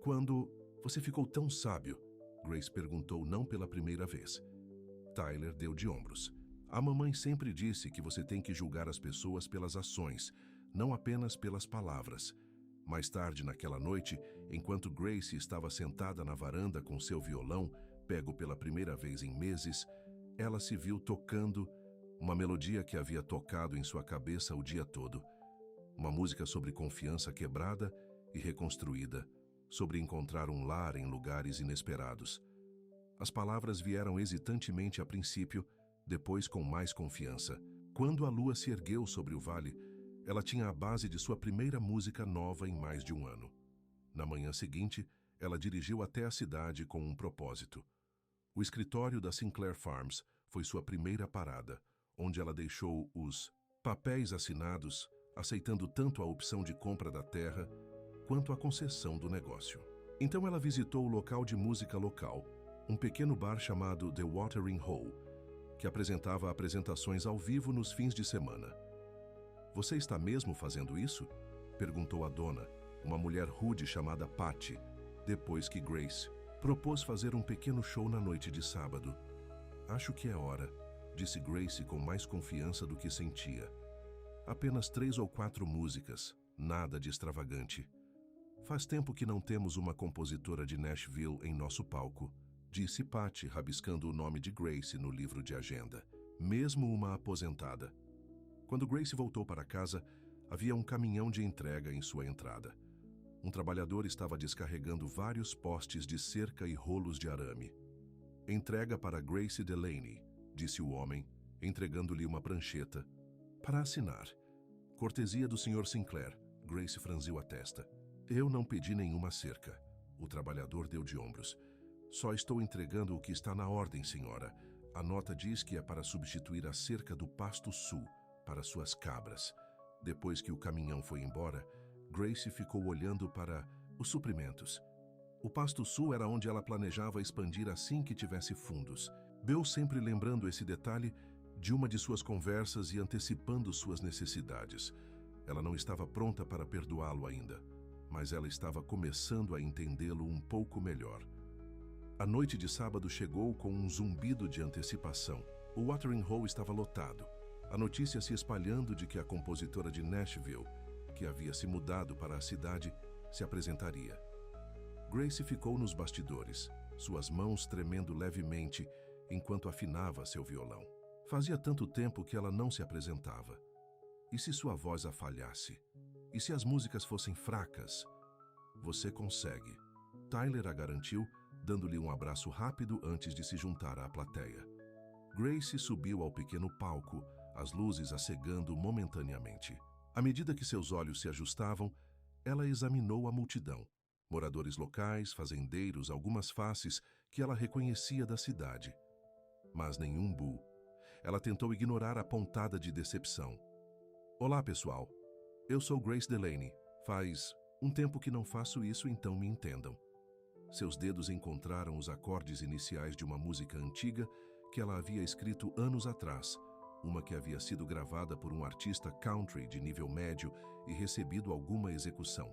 Quando você ficou tão sábio? Grace perguntou não pela primeira vez. Tyler deu de ombros. A mamãe sempre disse que você tem que julgar as pessoas pelas ações, não apenas pelas palavras. Mais tarde naquela noite, enquanto Grace estava sentada na varanda com seu violão, pego pela primeira vez em meses, ela se viu tocando uma melodia que havia tocado em sua cabeça o dia todo. Uma música sobre confiança quebrada e reconstruída, sobre encontrar um lar em lugares inesperados. As palavras vieram hesitantemente a princípio, depois com mais confiança. Quando a lua se ergueu sobre o vale, ela tinha a base de sua primeira música nova em mais de um ano. Na manhã seguinte, ela dirigiu até a cidade com um propósito. O escritório da Sinclair Farms foi sua primeira parada, onde ela deixou os papéis assinados, aceitando tanto a opção de compra da terra quanto a concessão do negócio. Então ela visitou o local de música local, um pequeno bar chamado The Watering Hole, que apresentava apresentações ao vivo nos fins de semana. Você está mesmo fazendo isso? Perguntou a dona, uma mulher rude chamada Patty, depois que Grace propôs fazer um pequeno show na noite de sábado. Acho que é hora, disse Grace com mais confiança do que sentia. Apenas 3 ou 4 músicas, nada de extravagante. Faz tempo que não temos uma compositora de Nashville em nosso palco, disse Patty, rabiscando o nome de Grace no livro de agenda. Mesmo uma aposentada. Quando Grace voltou para casa, havia um caminhão de entrega em sua entrada. Um trabalhador estava descarregando vários postes de cerca e rolos de arame. Entrega para Grace Delaney, disse o homem, entregando-lhe uma prancheta. Para assinar. Cortesia do Sr. Sinclair. Grace franziu a testa. Eu não pedi nenhuma cerca. O trabalhador deu de ombros. Só estou entregando o que está na ordem, senhora. A nota diz que é para substituir a cerca do Pasto Sul para suas cabras. Depois que o caminhão foi embora, Grace ficou olhando para os suprimentos. O Pasto Sul era onde ela planejava expandir assim que tivesse fundos. Bill sempre lembrando esse detalhe de uma de suas conversas e antecipando suas necessidades. Ela não estava pronta para perdoá-lo ainda, mas ela estava começando a entendê-lo um pouco melhor. A noite de sábado chegou com um zumbido de antecipação. O Watering Hole estava lotado. A notícia se espalhando de que a compositora de Nashville, que havia se mudado para a cidade, se apresentaria. Grace ficou nos bastidores, suas mãos tremendo levemente enquanto afinava seu violão. Fazia tanto tempo que ela não se apresentava. E se sua voz a falhasse? E se as músicas fossem fracas? Você consegue. Tyler a garantiu, dando-lhe um abraço rápido antes de se juntar à plateia. Grace subiu ao pequeno palco, as luzes a cegando momentaneamente. À medida que seus olhos se ajustavam, ela examinou a multidão. Moradores locais, fazendeiros, algumas faces que ela reconhecia da cidade. Mas nenhum Boo. Ela tentou ignorar a pontada de decepção. Olá, pessoal. Eu sou Grace Delaney. Faz um tempo que não faço isso, então me entendam. Seus dedos encontraram os acordes iniciais de uma música antiga que ela havia escrito anos atrás, uma que havia sido gravada por um artista country de nível médio e recebido alguma execução.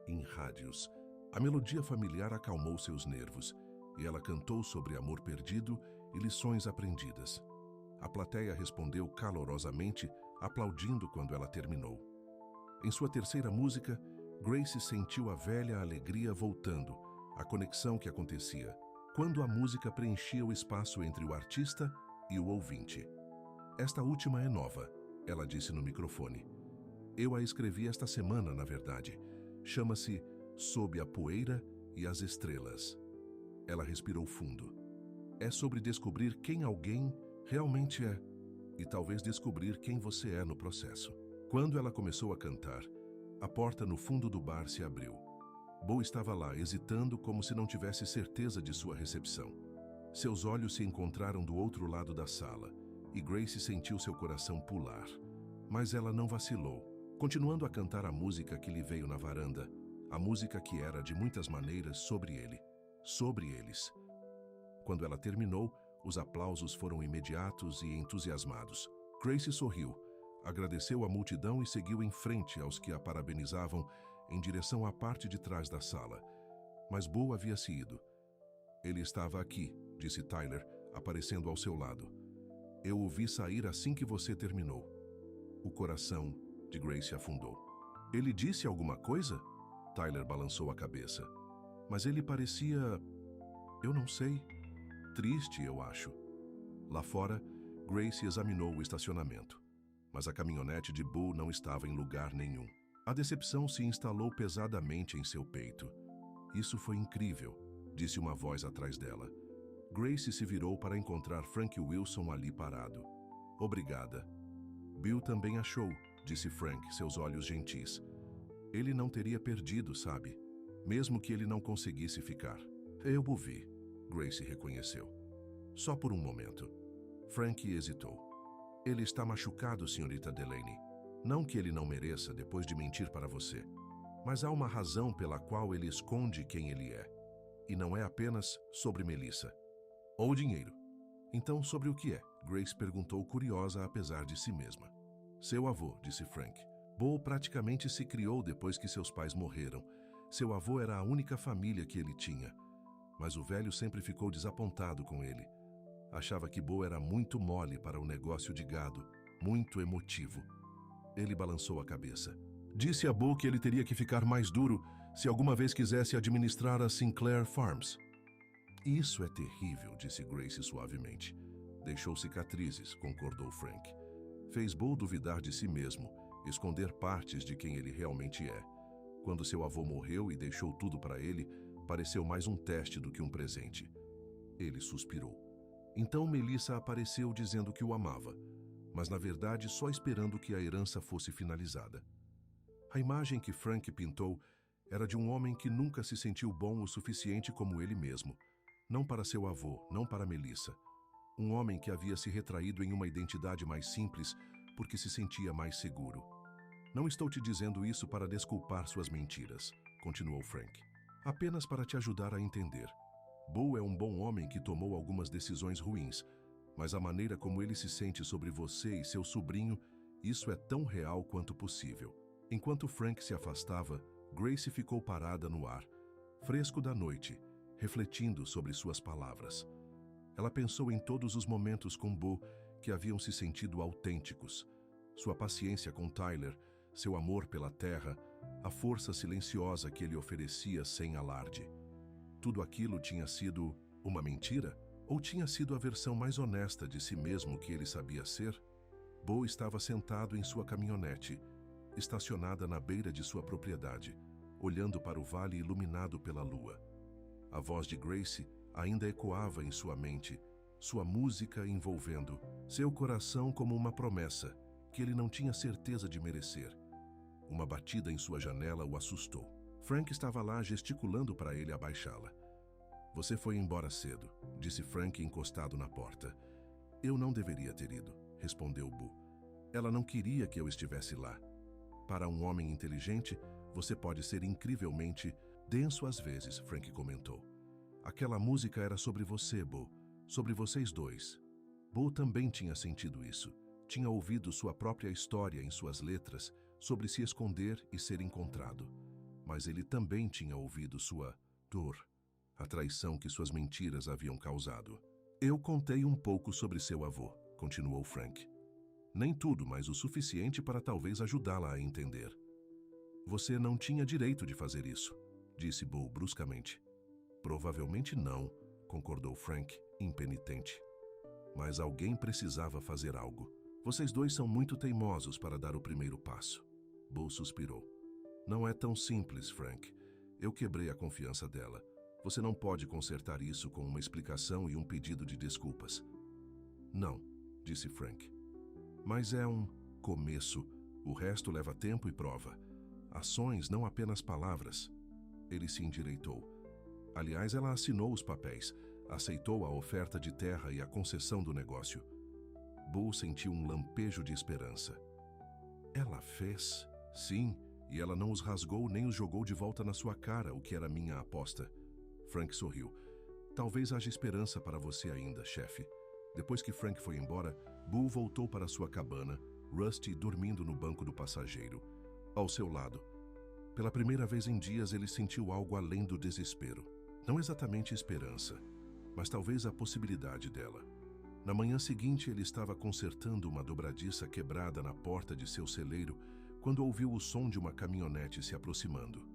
Em rádios, a melodia familiar acalmou seus nervos e ela cantou sobre amor perdido e lições aprendidas. A plateia respondeu calorosamente, aplaudindo quando ela terminou. Em sua terceira música, Grace sentiu a velha alegria voltando, a conexão que acontecia quando a música preenchia o espaço entre o artista e o ouvinte. Esta última é nova, ela disse no microfone. Eu a escrevi esta semana, na verdade. Chama-se Sob a Poeira e as Estrelas. Ela respirou fundo. É sobre descobrir quem alguém realmente é e talvez descobrir quem você é no processo. Quando ela começou a cantar, a porta no fundo do bar se abriu. Bo estava lá, hesitando como se não tivesse certeza de sua recepção. Seus olhos se encontraram do outro lado da sala e Grace sentiu seu coração pular. Mas ela não vacilou, continuando a cantar a música que lhe veio na varanda, a música que era, de muitas maneiras, sobre ele, sobre eles. Quando ela terminou, os aplausos foram imediatos e entusiasmados. Grace sorriu, agradeceu à multidão e seguiu em frente aos que a parabenizavam em direção à parte de trás da sala. Mas Bo havia se ido. Ele estava aqui, disse Tyler, aparecendo ao seu lado. Eu o vi sair assim que você terminou. O coração de Grace afundou. Ele disse alguma coisa? Tyler balançou a cabeça. Mas ele parecia... eu não sei. Triste, eu acho. Lá fora, Grace examinou o estacionamento. Mas a caminhonete de Bo não estava em lugar nenhum. A decepção se instalou pesadamente em seu peito. Isso foi incrível, disse uma voz atrás dela. Grace se virou para encontrar Frank Wilson ali parado. Obrigada. Bill também achou, disse Frank, seus olhos gentis. Ele não teria perdido, sabe? Mesmo que ele não conseguisse ficar. Eu o vi, Grace reconheceu. Só por um momento. Frank hesitou. Ele está machucado, senhorita Delaney. Não que ele não mereça depois de mentir para você, mas há uma razão pela qual ele esconde quem ele é. E não é apenas sobre Melissa. Ou dinheiro. Então, sobre o que é? Grace perguntou, curiosa apesar de si mesma. Seu avô, disse Frank. Bo praticamente se criou depois que seus pais morreram. Seu avô era a única família que ele tinha. Mas o velho sempre ficou desapontado com ele. Achava que Bo era muito mole para o negócio de gado, muito emotivo. Ele balançou a cabeça. Disse a Bo que ele teria que ficar mais duro se alguma vez quisesse administrar a Sinclair Farms. Isso é terrível, disse Grace suavemente. Deixou cicatrizes, concordou Frank. Fez Bo duvidar de si mesmo, esconder partes de quem ele realmente é. Quando seu avô morreu e deixou tudo para ele, pareceu mais um teste do que um presente. Ele suspirou. Então Melissa apareceu dizendo que o amava, mas na verdade só esperando que a herança fosse finalizada. A imagem que Frank pintou era de um homem que nunca se sentiu bom o suficiente como ele mesmo. Não para seu avô, não para Melissa. Um homem que havia se retraído em uma identidade mais simples porque se sentia mais seguro. Não estou te dizendo isso para desculpar suas mentiras, continuou Frank. Apenas para te ajudar a entender. Bo é um bom homem que tomou algumas decisões ruins, mas a maneira como ele se sente sobre você e seu sobrinho, isso é tão real quanto possível. Enquanto Frank se afastava, Grace ficou parada no ar, fresco da noite, refletindo sobre suas palavras. Ela pensou em todos os momentos com Bo que haviam se sentido autênticos. Sua paciência com Tyler, seu amor pela terra, a força silenciosa que ele oferecia sem alarde. Tudo aquilo tinha sido uma mentira? Ou tinha sido a versão mais honesta de si mesmo que ele sabia ser? Bo estava sentado em sua caminhonete, estacionada na beira de sua propriedade, olhando para o vale iluminado pela lua. A voz de Grace ainda ecoava em sua mente, sua música envolvendo seu coração como uma promessa que ele não tinha certeza de merecer. Uma batida em sua janela o assustou. Frank estava lá gesticulando para ele abaixá-la. Você foi embora cedo, disse Frank encostado na porta. Eu não deveria ter ido, respondeu Bo. Ela não queria que eu estivesse lá. Para um homem inteligente, você pode ser incrivelmente denso às vezes, Frank comentou. Aquela música era sobre você, Bo, sobre vocês dois. Bo também tinha sentido isso. Tinha ouvido sua própria história em suas letras sobre se esconder e ser encontrado. Mas ele também tinha ouvido sua dor, a traição que suas mentiras haviam causado. Eu contei um pouco sobre seu avô, continuou Frank. Nem tudo, mas o suficiente para talvez ajudá-la a entender. Você não tinha direito de fazer isso, disse Bo bruscamente. Provavelmente não, concordou Frank, impenitente. Mas alguém precisava fazer algo. Vocês dois são muito teimosos para dar o primeiro passo. Bo suspirou. Não é tão simples, Frank. Eu quebrei a confiança dela. Você não pode consertar isso com uma explicação e um pedido de desculpas. Não, disse Frank. Mas é um começo. O resto leva tempo e prova. Ações, não apenas palavras. Ele se endireitou. Aliás, ela assinou os papéis, aceitou a oferta de terra e a concessão do negócio. Bo sentiu um lampejo de esperança. Ela fez? Sim, e ela não os rasgou nem os jogou de volta na sua cara, o que era minha aposta. Frank sorriu. Talvez haja esperança para você ainda, chefe. Depois que Frank foi embora, Bo voltou para sua cabana, Rusty dormindo no banco do passageiro. Ao seu lado. Pela primeira vez em dias, ele sentiu algo além do desespero. Não exatamente esperança, mas talvez a possibilidade dela. Na manhã seguinte, ele estava consertando uma dobradiça quebrada na porta de seu celeiro quando ouviu o som de uma caminhonete se aproximando.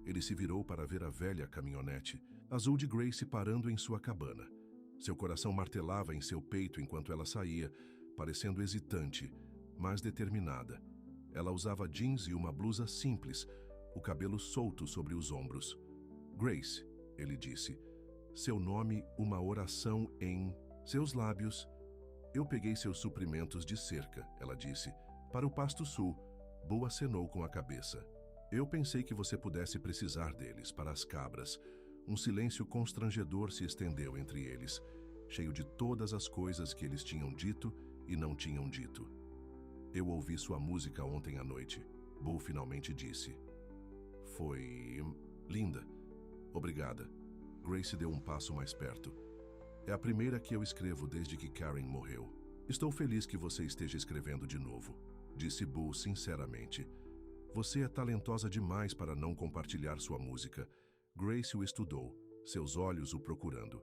Ele se virou para ver a velha caminhonete, azul de Grace, parando em sua cabana. Seu coração martelava em seu peito enquanto ela saía, parecendo hesitante, mas determinada. Ela usava jeans e uma blusa simples, o cabelo solto sobre os ombros. Grace, ele disse, seu nome, uma oração em seus lábios. Eu peguei seus suprimentos de cerca, ela disse, para o Pasto Sul. Bo acenou com a cabeça. Eu pensei que você pudesse precisar deles, para as cabras. Um silêncio constrangedor se estendeu entre eles, cheio de todas as coisas que eles tinham dito e não tinham dito. Eu ouvi sua música ontem à noite, Bo finalmente disse. Foi linda. Obrigada. Grace deu um passo mais perto. É a primeira que eu escrevo desde que Karen morreu. Estou feliz que você esteja escrevendo de novo, disse Bo sinceramente. Você é talentosa demais para não compartilhar sua música. Grace o estudou, seus olhos o procurando.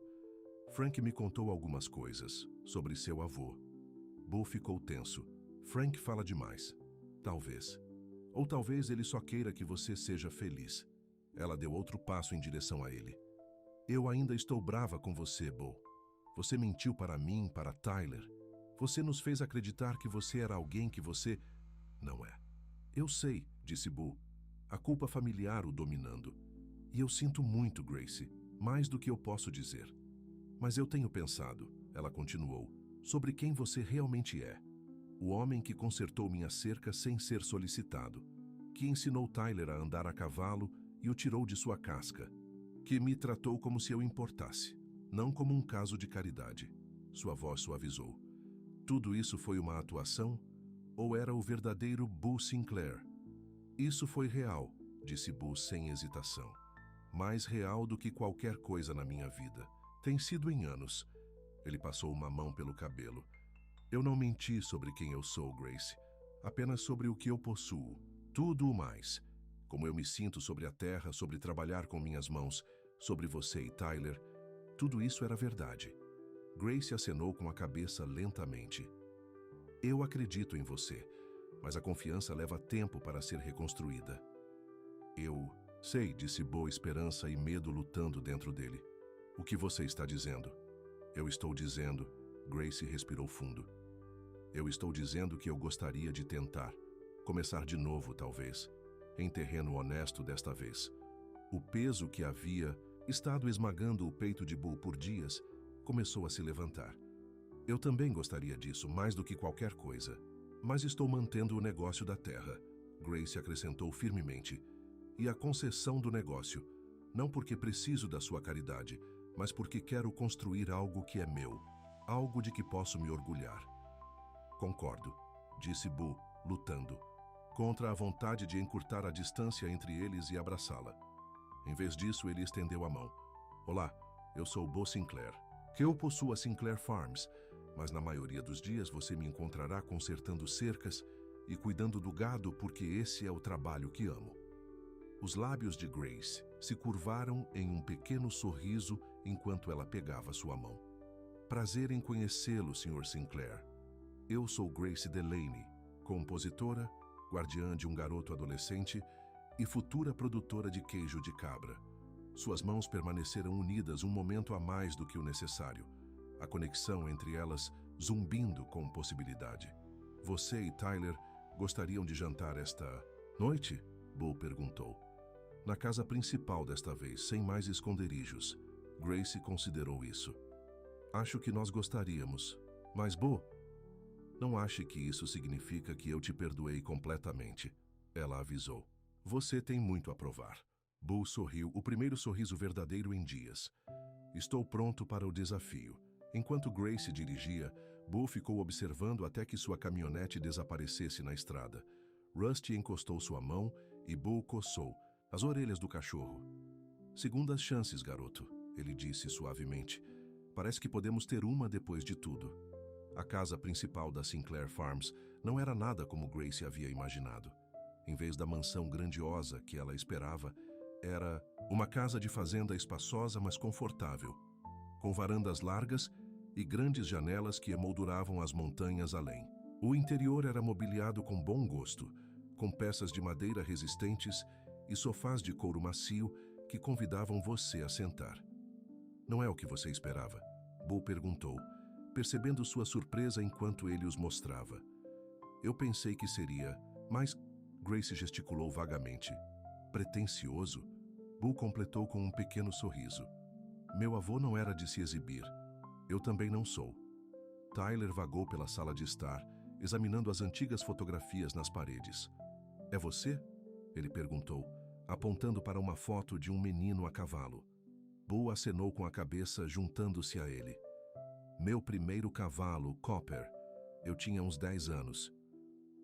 Frank me contou algumas coisas sobre seu avô. Bo ficou tenso. Frank fala demais. Talvez. Ou talvez ele só queira que você seja feliz. Ela deu outro passo em direção a ele. Eu ainda estou brava com você, Bo. Você mentiu para mim, para Tyler. Você nos fez acreditar que você era alguém que você não é. Eu sei, disse Bo. A culpa familiar o dominando. E eu sinto muito, Grace, mais do que eu posso dizer. Mas eu tenho pensado, ela continuou, sobre quem você realmente é. O homem que consertou minha cerca sem ser solicitado, que ensinou Tyler a andar a cavalo e o tirou de sua casca, que me tratou como se eu importasse, não como um caso de caridade. Sua voz suavizou. Tudo isso foi uma atuação? Ou era o verdadeiro Bo Sinclair? Isso foi real, disse Bo sem hesitação. Mais real do que qualquer coisa na minha vida. Tem sido em anos. Ele passou uma mão pelo cabelo. Eu não menti sobre quem eu sou, Grace. Apenas sobre o que eu possuo. Tudo o mais. Como eu me sinto sobre a terra, sobre trabalhar com minhas mãos, sobre você e Tyler, tudo isso era verdade. Grace acenou com a cabeça lentamente. Eu acredito em você, mas a confiança leva tempo para ser reconstruída. Eu sei, disse Bo, esperança e medo lutando dentro dele. O que você está dizendo? Eu estou dizendo, Grace respirou fundo. Eu estou dizendo que eu gostaria de tentar. Começar de novo, talvez. Em terreno honesto desta vez. O peso que havia estado esmagando o peito de Bo por dias começou a se levantar. Eu também gostaria disso, mais do que qualquer coisa. Mas estou mantendo o negócio da terra, Grace acrescentou firmemente. E a concessão do negócio, não porque preciso da sua caridade, mas porque quero construir algo que é meu, algo de que posso me orgulhar. Concordo, disse Bo, lutando, contra a vontade de encurtar a distância entre eles e abraçá-la. Em vez disso, ele estendeu a mão. Olá, eu sou Bo Sinclair. Que eu possuo a Sinclair Farms, mas na maioria dos dias você me encontrará consertando cercas e cuidando do gado porque esse é o trabalho que amo. Os lábios de Grace se curvaram em um pequeno sorriso enquanto ela pegava sua mão. Prazer em conhecê-lo, Sr. Sinclair. Eu sou Grace Delaney, compositora, guardiã de um garoto adolescente e futura produtora de queijo de cabra. Suas mãos permaneceram unidas um momento a mais do que o necessário, a conexão entre elas zumbindo com possibilidade. Você e Tyler gostariam de jantar esta noite? Bo perguntou. Na casa principal desta vez, sem mais esconderijos. Grace considerou isso. Acho que nós gostaríamos. Mas, Bo, não ache que isso significa que eu te perdoei completamente. Ela avisou. Você tem muito a provar. Bo sorriu, o primeiro sorriso verdadeiro em dias. Estou pronto para o desafio. Enquanto Grace dirigia, Bo ficou observando até que sua caminhonete desaparecesse na estrada. Rusty encostou sua mão e Bo coçou as orelhas do cachorro. Segundas chances, garoto, ele disse suavemente. Parece que podemos ter uma depois de tudo. A casa principal da Sinclair Farms não era nada como Grace havia imaginado. Em vez da mansão grandiosa que ela esperava, era uma casa de fazenda espaçosa, mas confortável, com varandas largas e grandes janelas que emolduravam as montanhas além. O interior era mobiliado com bom gosto, com peças de madeira resistentes e sofás de couro macio que convidavam você a sentar. Não é o que você esperava? Bo perguntou, percebendo sua surpresa enquanto ele os mostrava. Eu pensei que seria, mas Grace gesticulou vagamente. Pretensioso? Bo completou com um pequeno sorriso. Meu avô não era de se exibir. Eu também não sou. Tyler vagou pela sala de estar, examinando as antigas fotografias nas paredes. É você? Ele perguntou, apontando para uma foto de um menino a cavalo. Bo acenou com a cabeça, juntando-se a ele. Meu primeiro cavalo, Copper. Eu tinha uns 10 anos.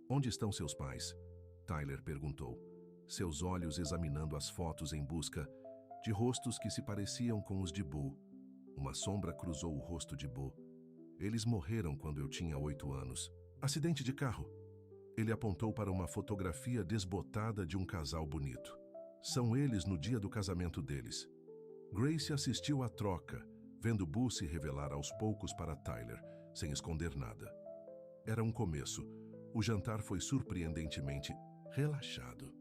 Onde estão seus pais? Tyler perguntou, seus olhos examinando as fotos em busca de rostos que se pareciam com os de Bo. Uma sombra cruzou o rosto de Bo. Eles morreram quando eu tinha 8 anos. Acidente de carro. Ele apontou para uma fotografia desbotada de um casal bonito. São eles no dia do casamento deles. Grace assistiu à troca, vendo Bo se revelar aos poucos para Tyler, sem esconder nada. Era um começo. O jantar foi surpreendentemente relaxado.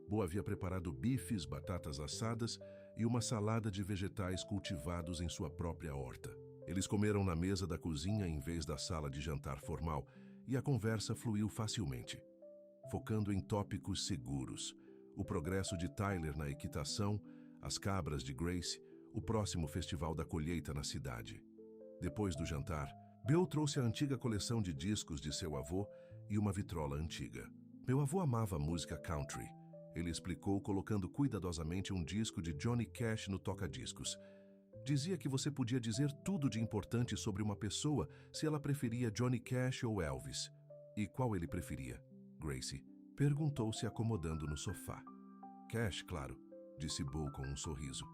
Bo havia preparado bifes, batatas assadas e uma salada de vegetais cultivados em sua própria horta. Eles comeram na mesa da cozinha em vez da sala de jantar formal e a conversa fluiu facilmente, focando em tópicos seguros. O progresso de Tyler na equitação, as cabras de Grace, o próximo festival da colheita na cidade. Depois do jantar, Bill trouxe a antiga coleção de discos de seu avô e uma vitrola antiga. Meu avô amava música country. Ele explicou, colocando cuidadosamente um disco de Johnny Cash no toca-discos. Dizia que você podia dizer tudo de importante sobre uma pessoa se ela preferia Johnny Cash ou Elvis. E qual ele preferia? Gracie perguntou, se acomodando no sofá. Cash, claro, disse Bo com um sorriso.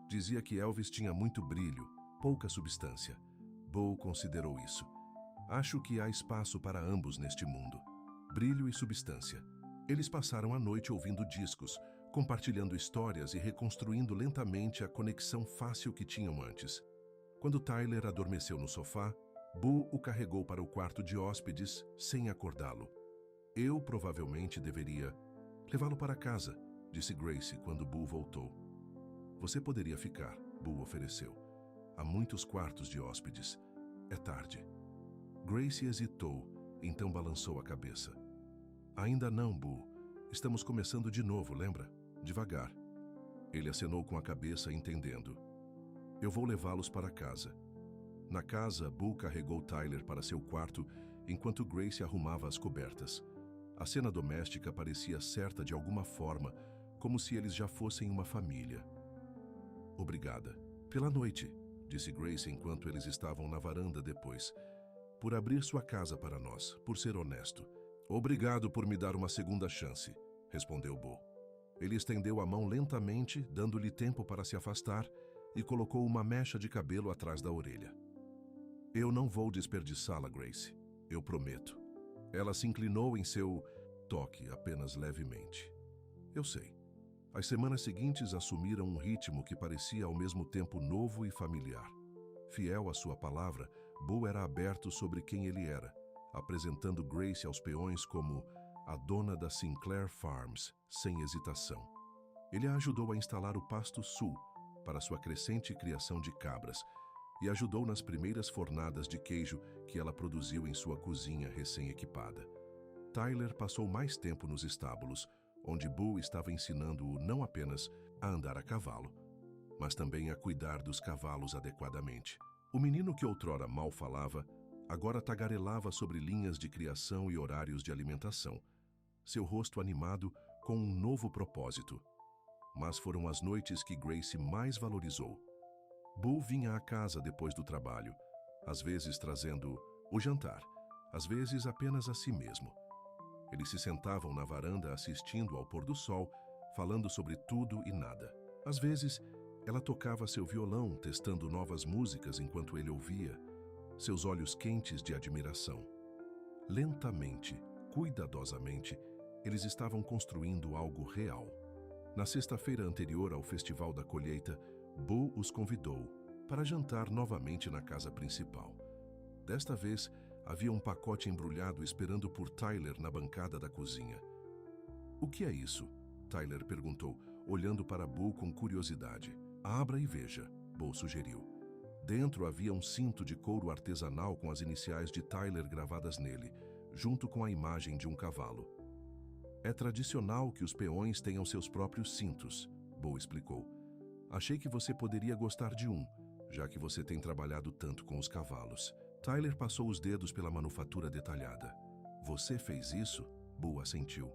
Dizia que Elvis tinha muito brilho, pouca substância. Bo considerou isso. Acho que há espaço para ambos neste mundo. Brilho e substância. Eles passaram a noite ouvindo discos, compartilhando histórias e reconstruindo lentamente a conexão fácil que tinham antes. Quando Tyler adormeceu no sofá, Boo o carregou para o quarto de hóspedes sem acordá-lo. Eu provavelmente deveria levá-lo para casa, disse Gracie quando Boo voltou. Você poderia ficar, Boo ofereceu. Há muitos quartos de hóspedes. É tarde. Gracie hesitou, então balançou a cabeça. Ainda não, Boo. Estamos começando de novo, lembra? Devagar. Ele acenou com a cabeça, entendendo. Eu vou levá-los para casa. Na casa, Boo carregou Tyler para seu quarto enquanto Gracie arrumava as cobertas. A cena doméstica parecia certa de alguma forma, como se eles já fossem uma família. Obrigada. Pela noite, disse Gracie enquanto eles estavam na varanda depois. Por abrir sua casa para nós, por ser honesto. Obrigado por me dar uma segunda chance, respondeu Boo. Ele estendeu a mão lentamente, dando-lhe tempo para se afastar, e colocou uma mecha de cabelo atrás da orelha. Eu não vou desperdiçá-la, Gracie. Eu prometo. Ela se inclinou em seu toque apenas levemente. Eu sei. As semanas seguintes assumiram um ritmo que parecia ao mesmo tempo novo e familiar. Fiel à sua palavra, Boo era aberto sobre quem ele era, apresentando Gracie aos peões como a dona da Sinclair Farms, sem hesitação. Ele a ajudou a instalar o Pasto Sul para sua crescente criação de cabras e ajudou nas primeiras fornadas de queijo que ela produziu em sua cozinha recém-equipada. Tyler passou mais tempo nos estábulos, onde Boo estava ensinando-o não apenas a andar a cavalo, mas também a cuidar dos cavalos adequadamente. O menino que outrora mal falava, agora tagarelava sobre linhas de criação e horários de alimentação, seu rosto animado com um novo propósito. Mas foram as noites que Gracie mais valorizou. Boo vinha à casa depois do trabalho, às vezes trazendo o jantar, às vezes apenas a si mesmo. Eles se sentavam na varanda assistindo ao pôr do sol, falando sobre tudo e nada. Às vezes, ela tocava seu violão, testando novas músicas enquanto ele ouvia, seus olhos quentes de admiração. Lentamente, cuidadosamente, eles estavam construindo algo real. Na sexta-feira anterior ao Festival da Colheita, Boo os convidou para jantar novamente na casa principal. Desta vez, havia um pacote embrulhado esperando por Tyler na bancada da cozinha. O que é isso? Tyler perguntou, olhando para Boo com curiosidade. Abra e veja, Boo sugeriu. Dentro havia um cinto de couro artesanal com as iniciais de Tyler gravadas nele, junto com a imagem de um cavalo. É tradicional que os peões tenham seus próprios cintos, Boo explicou. Achei que você poderia gostar de um, já que você tem trabalhado tanto com os cavalos. Tyler passou os dedos pela manufatura detalhada. Você fez isso? Boo assentiu.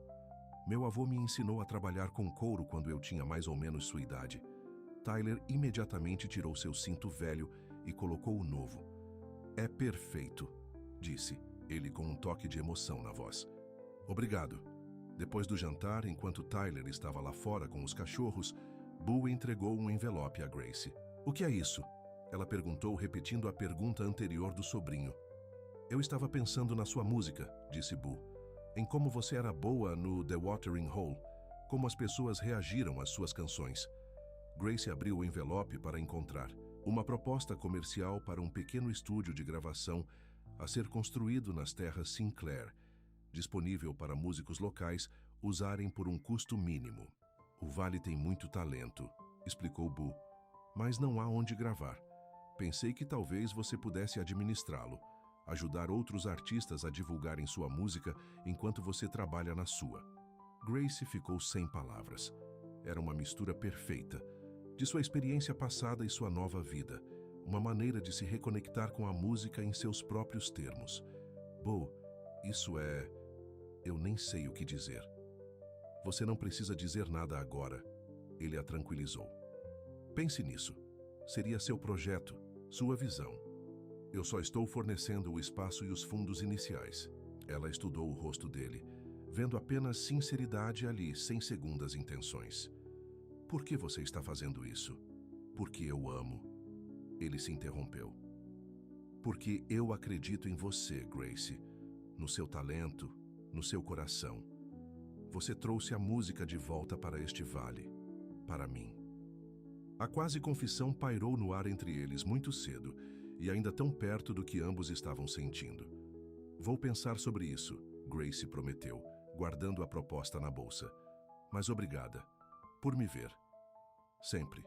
Meu avô me ensinou a trabalhar com couro quando eu tinha mais ou menos sua idade. Tyler imediatamente tirou seu cinto velho e colocou o novo. É perfeito, disse, ele com um toque de emoção na voz. Obrigado. Depois do jantar, enquanto Tyler estava lá fora com os cachorros, Boo entregou um envelope a Gracie. O que é isso? Ela perguntou, repetindo a pergunta anterior do sobrinho. Eu estava pensando na sua música, disse Boo, em como você era boa no The Watering Hole, como as pessoas reagiram às suas canções. Gracie abriu o envelope para encontrar uma proposta comercial para um pequeno estúdio de gravação a ser construído nas terras Sinclair, disponível para músicos locais usarem por um custo mínimo. O Vale tem muito talento, explicou Boo, mas não há onde gravar. Pensei que talvez você pudesse administrá-lo, ajudar outros artistas a divulgarem sua música enquanto você trabalha na sua. Gracie ficou sem palavras. Era uma mistura perfeita, de sua experiência passada e sua nova vida, uma maneira de se reconectar com a música em seus próprios termos. Boo, isso é... eu nem sei o que dizer. Você não precisa dizer nada agora, ele a tranquilizou. Pense nisso. Seria seu projeto, sua visão. Eu só estou fornecendo o espaço e os fundos iniciais. Ela estudou o rosto dele, vendo apenas sinceridade ali, sem segundas intenções. Por que você está fazendo isso? Porque eu amo. Ele se interrompeu. Porque eu acredito em você, Gracie, no seu talento, no seu coração. Você trouxe a música de volta para este vale, para mim. A quase confissão pairou no ar entre eles muito cedo e ainda tão perto do que ambos estavam sentindo. Vou pensar sobre isso, Grace prometeu, guardando a proposta na bolsa. Mas obrigada, por me ver. Sempre,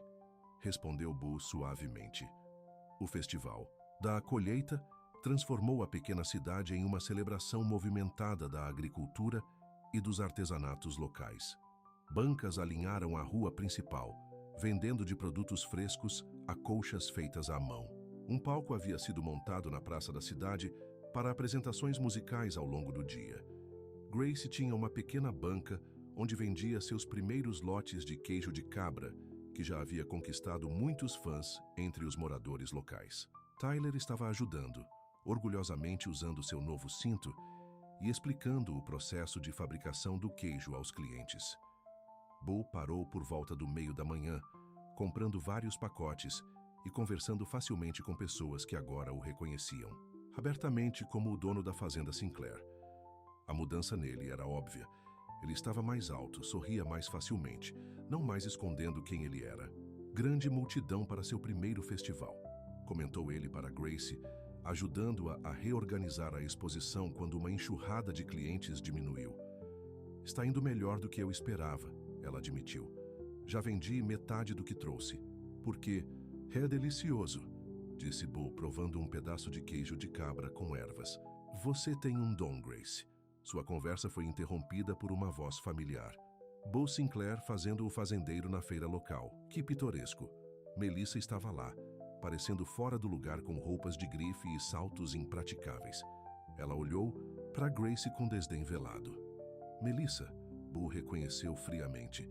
respondeu Boo suavemente. O festival da colheita transformou a pequena cidade em uma celebração movimentada da agricultura e dos artesanatos locais. Bancas alinharam a rua principal, vendendo de produtos frescos a colchas feitas à mão. Um palco havia sido montado na praça da cidade para apresentações musicais ao longo do dia. Grace tinha uma pequena banca onde vendia seus primeiros lotes de queijo de cabra, que já havia conquistado muitos fãs entre os moradores locais. Tyler estava ajudando, orgulhosamente usando seu novo cinto e explicando o processo de fabricação do queijo aos clientes. Boo parou por volta do meio da manhã, comprando vários pacotes e conversando facilmente com pessoas que agora o reconheciam, abertamente como o dono da fazenda Sinclair. A mudança nele era óbvia. Ele estava mais alto, sorria mais facilmente, não mais escondendo quem ele era. Grande multidão para seu primeiro festival, comentou ele para Grace, ajudando-a a reorganizar a exposição quando uma enxurrada de clientes diminuiu. Está indo melhor do que eu esperava, ela admitiu. Já vendi metade do que trouxe. Porque é delicioso, disse Boo, provando um pedaço de queijo de cabra com ervas. Você tem um dom, Grace. Sua conversa foi interrompida por uma voz familiar. Boo Sinclair fazendo o fazendeiro na feira local. Que pitoresco. Melissa estava lá, parecendo fora do lugar com roupas de grife e saltos impraticáveis. Ela olhou para Grace com desdém velado. Melissa, Boo reconheceu friamente.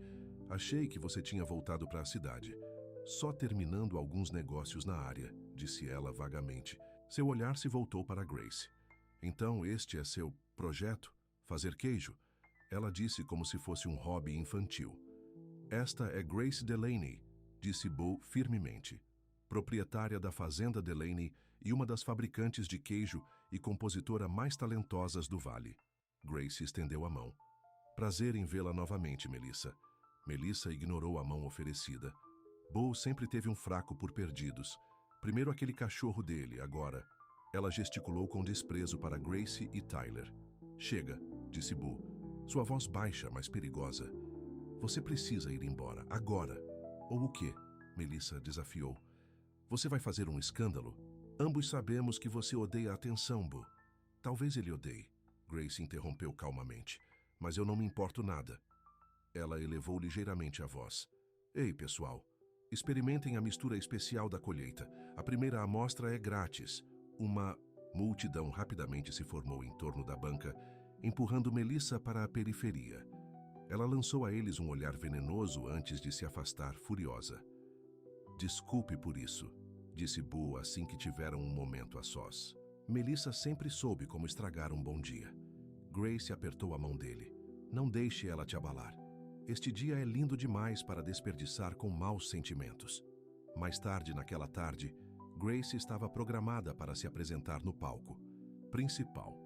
Achei que você tinha voltado para a cidade. Só terminando alguns negócios na área, disse ela vagamente. Seu olhar se voltou para Grace. Então este é seu projeto? Fazer queijo? Ela disse como se fosse um hobby infantil. Esta é Grace Delaney, disse Boo firmemente. Proprietária da Fazenda Delaney e uma das fabricantes de queijo e compositora mais talentosas do Vale. Grace estendeu a mão. Prazer em vê-la novamente, Melissa. Melissa ignorou a mão oferecida. Boo sempre teve um fraco por perdidos. Primeiro aquele cachorro dele, agora. Ela gesticulou com desprezo para Grace e Tyler. Chega, disse Boo, sua voz baixa, mas perigosa. Você precisa ir embora, agora. Ou o quê? Melissa desafiou. Você vai fazer um escândalo? Ambos sabemos que você odeia a atenção, Boo. Talvez ele odeie. Grace interrompeu calmamente. Mas eu não me importo nada. Ela elevou ligeiramente a voz. Ei, pessoal, experimentem a mistura especial da colheita. A primeira amostra é grátis. Uma multidão rapidamente se formou em torno da banca, empurrando Melissa para a periferia. Ela lançou a eles um olhar venenoso antes de se afastar furiosa. Desculpe por isso, disse Boo assim que tiveram um momento a sós. Melissa sempre soube como estragar um bom dia. Grace apertou a mão dele. Não deixe ela te abalar. Este dia é lindo demais para desperdiçar com maus sentimentos. Mais tarde naquela tarde, Grace estava programada para se apresentar no palco principal.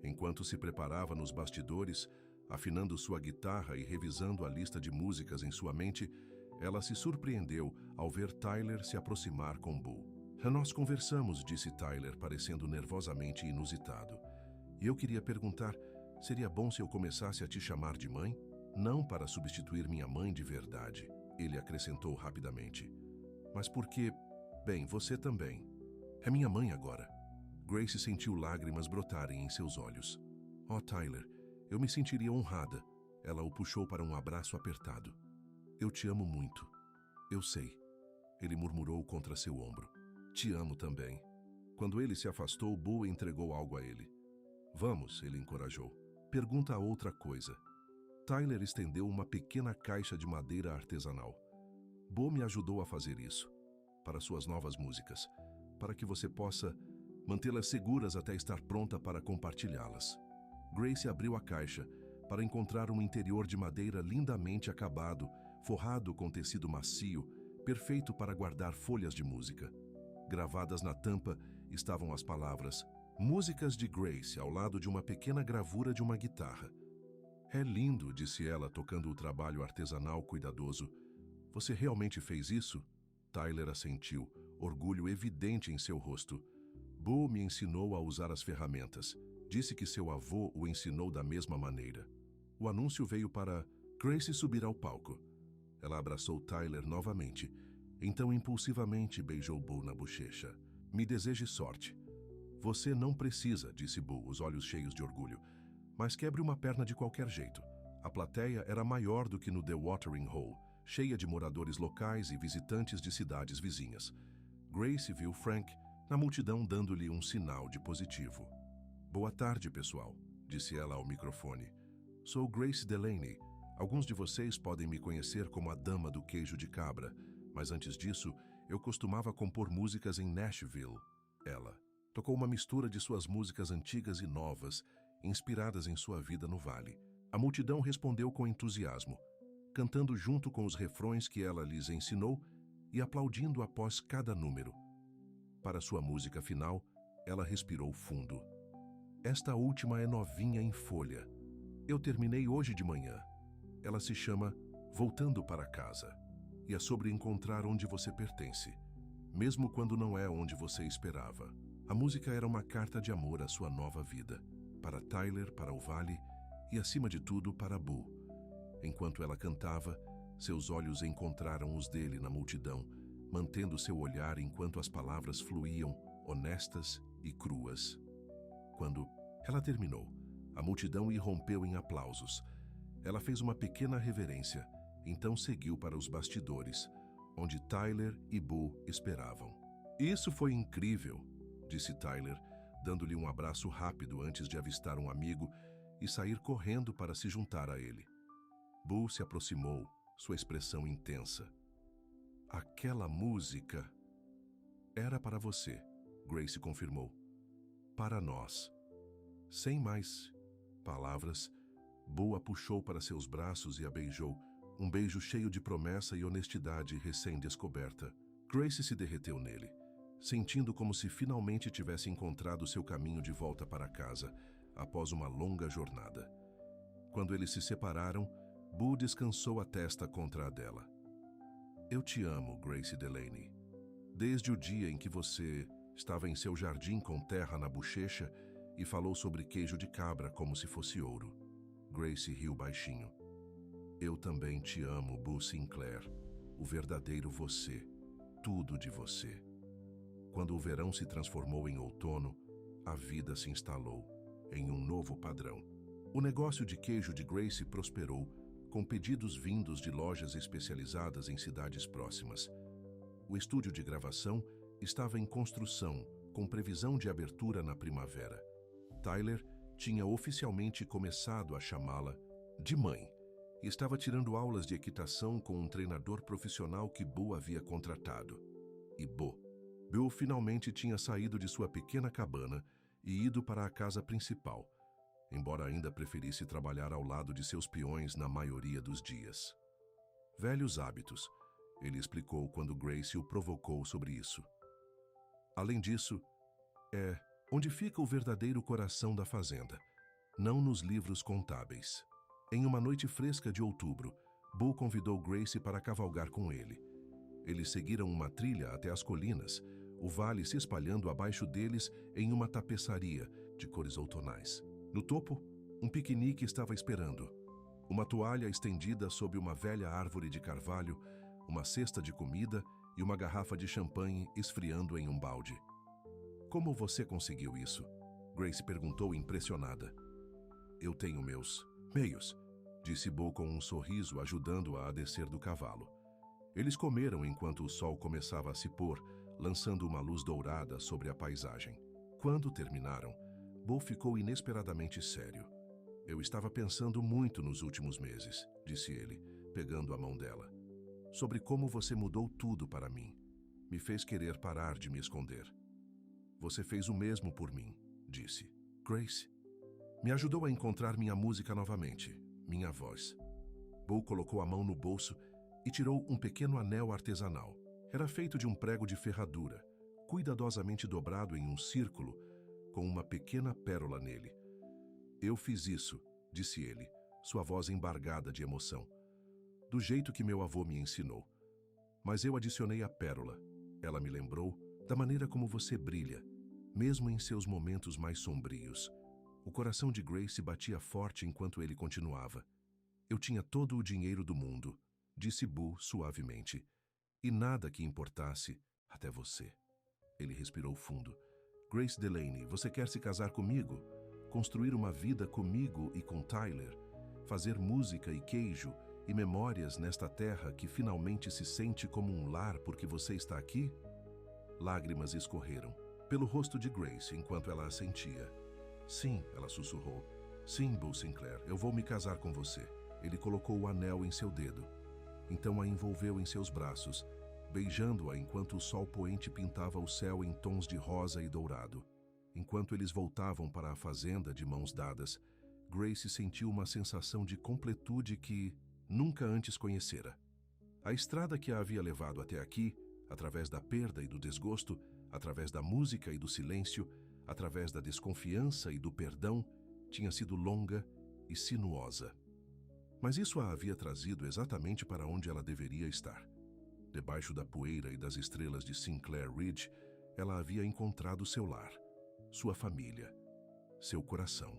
Enquanto se preparava nos bastidores, afinando sua guitarra e revisando a lista de músicas em sua mente, ela se surpreendeu ao ver Tyler se aproximar com Boo. Nós conversamos, disse Tyler, parecendo nervosamente inusitado. E eu queria perguntar, seria bom se eu começasse a te chamar de mãe? Não para substituir minha mãe de verdade, ele acrescentou rapidamente. Mas porque, bem, você também. É minha mãe agora. Grace sentiu lágrimas brotarem em seus olhos. Oh, Tyler, eu me sentiria honrada. Ela o puxou para um abraço apertado. Eu te amo muito. Eu sei. Ele murmurou contra seu ombro. Te amo também. Quando ele se afastou, Boo entregou algo a ele. Vamos, ele encorajou. Pergunta outra coisa. Tyler estendeu uma pequena caixa de madeira artesanal. Boo me ajudou a fazer isso. Para suas novas músicas. Para que você possa mantê-las seguras até estar pronta para compartilhá-las. Grace abriu a caixa para encontrar um interior de madeira lindamente acabado, forrado com tecido macio, perfeito para guardar folhas de música. Gravadas na tampa estavam as palavras Músicas de Grace ao lado de uma pequena gravura de uma guitarra. É lindo, disse ela, tocando o trabalho artesanal cuidadoso. Você realmente fez isso? Tyler assentiu, orgulho evidente em seu rosto. Bo me ensinou a usar as ferramentas. Disse que seu avô o ensinou da mesma maneira. O anúncio veio para Grace subir ao palco. Ela abraçou Tyler novamente. Então impulsivamente beijou Bo na bochecha. Me deseje sorte. Você não precisa, disse Bo, os olhos cheios de orgulho. Mas quebre uma perna de qualquer jeito. A plateia era maior do que no The Watering Hole, cheia de moradores locais e visitantes de cidades vizinhas. Grace viu Frank na multidão dando-lhe um sinal de positivo. Boa tarde, pessoal, disse ela ao microfone. Sou Grace Delaney. Alguns de vocês podem me conhecer como a Dama do Queijo de Cabra, mas antes disso, eu costumava compor músicas em Nashville. Ela tocou uma mistura de suas músicas antigas e novas, inspiradas em sua vida no Vale. A multidão respondeu com entusiasmo, cantando junto com os refrões que ela lhes ensinou e aplaudindo após cada número. Para sua música final, ela respirou fundo. Esta última é novinha em folha. Eu terminei hoje de manhã. Ela se chama Voltando para Casa e é sobre encontrar onde você pertence, mesmo quando não é onde você esperava. A música era uma carta de amor à sua nova vida, para Tyler, para o Vale e, acima de tudo, para Bo. Enquanto ela cantava, seus olhos encontraram os dele na multidão, mantendo seu olhar enquanto as palavras fluíam, honestas e cruas. Quando ela terminou, a multidão irrompeu em aplausos. Ela fez uma pequena reverência, então seguiu para os bastidores, onde Tyler e Bo esperavam. Isso foi incrível, disse Tyler, dando-lhe um abraço rápido antes de avistar um amigo e sair correndo para se juntar a ele. Bo se aproximou, sua expressão intensa. Aquela música era para você, Grace confirmou. Para nós. Sem mais palavras, Bo a puxou para seus braços e a beijou, um beijo cheio de promessa e honestidade recém-descoberta. Grace se derreteu nele, sentindo como se finalmente tivesse encontrado seu caminho de volta para casa, após uma longa jornada. Quando eles se separaram, Bo descansou a testa contra a dela. Eu te amo, Grace Delaney. Desde o dia em que você estava em seu jardim com terra na bochecha e falou sobre queijo de cabra como se fosse ouro. Grace riu baixinho. Eu também te amo, Bo Sinclair, o verdadeiro você, tudo de você. Quando o verão se transformou em outono, a vida se instalou em um novo padrão. O negócio de queijo de Grace prosperou, com pedidos vindos de lojas especializadas em cidades próximas. O estúdio de gravação estava em construção, com previsão de abertura na primavera. Tyler tinha oficialmente começado a chamá-la de mãe e estava tirando aulas de equitação com um treinador profissional que Bo havia contratado. E Bo finalmente tinha saído de sua pequena cabana e ido para a casa principal, embora ainda preferisse trabalhar ao lado de seus peões na maioria dos dias. Velhos hábitos, ele explicou quando Grace o provocou sobre isso. Além disso, é onde fica o verdadeiro coração da fazenda, não nos livros contábeis. Em uma noite fresca de outubro, Bo convidou Grace para cavalgar com ele. Eles seguiram uma trilha até as colinas, o vale se espalhando abaixo deles em uma tapeçaria de cores outonais. No topo, um piquenique estava esperando. Uma toalha estendida sob uma velha árvore de carvalho, uma cesta de comida e uma garrafa de champanhe esfriando em um balde. Como você conseguiu isso? Grace perguntou impressionada. Eu tenho meus meios, disse Bo com um sorriso ajudando-a a descer do cavalo. Eles comeram enquanto o sol começava a se pôr, lançando uma luz dourada sobre a paisagem. Quando terminaram, Bo ficou inesperadamente sério. Eu estava pensando muito nos últimos meses, disse ele, pegando a mão dela. Sobre como você mudou tudo para mim. Me fez querer parar de me esconder. Você fez o mesmo por mim, disse. Grace me ajudou a encontrar minha música novamente, minha voz. Bo colocou a mão no bolso e tirou um pequeno anel artesanal. Era feito de um prego de ferradura, cuidadosamente dobrado em um círculo, com uma pequena pérola nele. Eu fiz isso, disse ele, sua voz embargada de emoção. Do jeito que meu avô me ensinou. Mas eu adicionei a pérola. Ela me lembrou da maneira como você brilha, mesmo em seus momentos mais sombrios. O coração de Grace batia forte enquanto ele continuava. Eu tinha todo o dinheiro do mundo, disse Boo suavemente. E nada que importasse, até você. Ele respirou fundo. Grace Delaney, você quer se casar comigo? Construir uma vida comigo e com Tyler? Fazer música e queijo e memórias nesta terra que finalmente se sente como um lar porque você está aqui? Lágrimas escorreram pelo rosto de Grace enquanto ela assentia. Sim, ela sussurrou. Sim, Boo Sinclair, eu vou me casar com você. Ele colocou o anel em seu dedo. Então a envolveu em seus braços, beijando-a enquanto o sol poente pintava o céu em tons de rosa e dourado. Enquanto eles voltavam para a fazenda de mãos dadas, Grace sentiu uma sensação de completude que nunca antes conhecera. A estrada que a havia levado até aqui, através da perda e do desgosto, através da música e do silêncio, através da desconfiança e do perdão, tinha sido longa e sinuosa. Mas isso a havia trazido exatamente para onde ela deveria estar. Debaixo da poeira e das estrelas de Sinclair Ridge, ela havia encontrado seu lar, sua família, seu coração.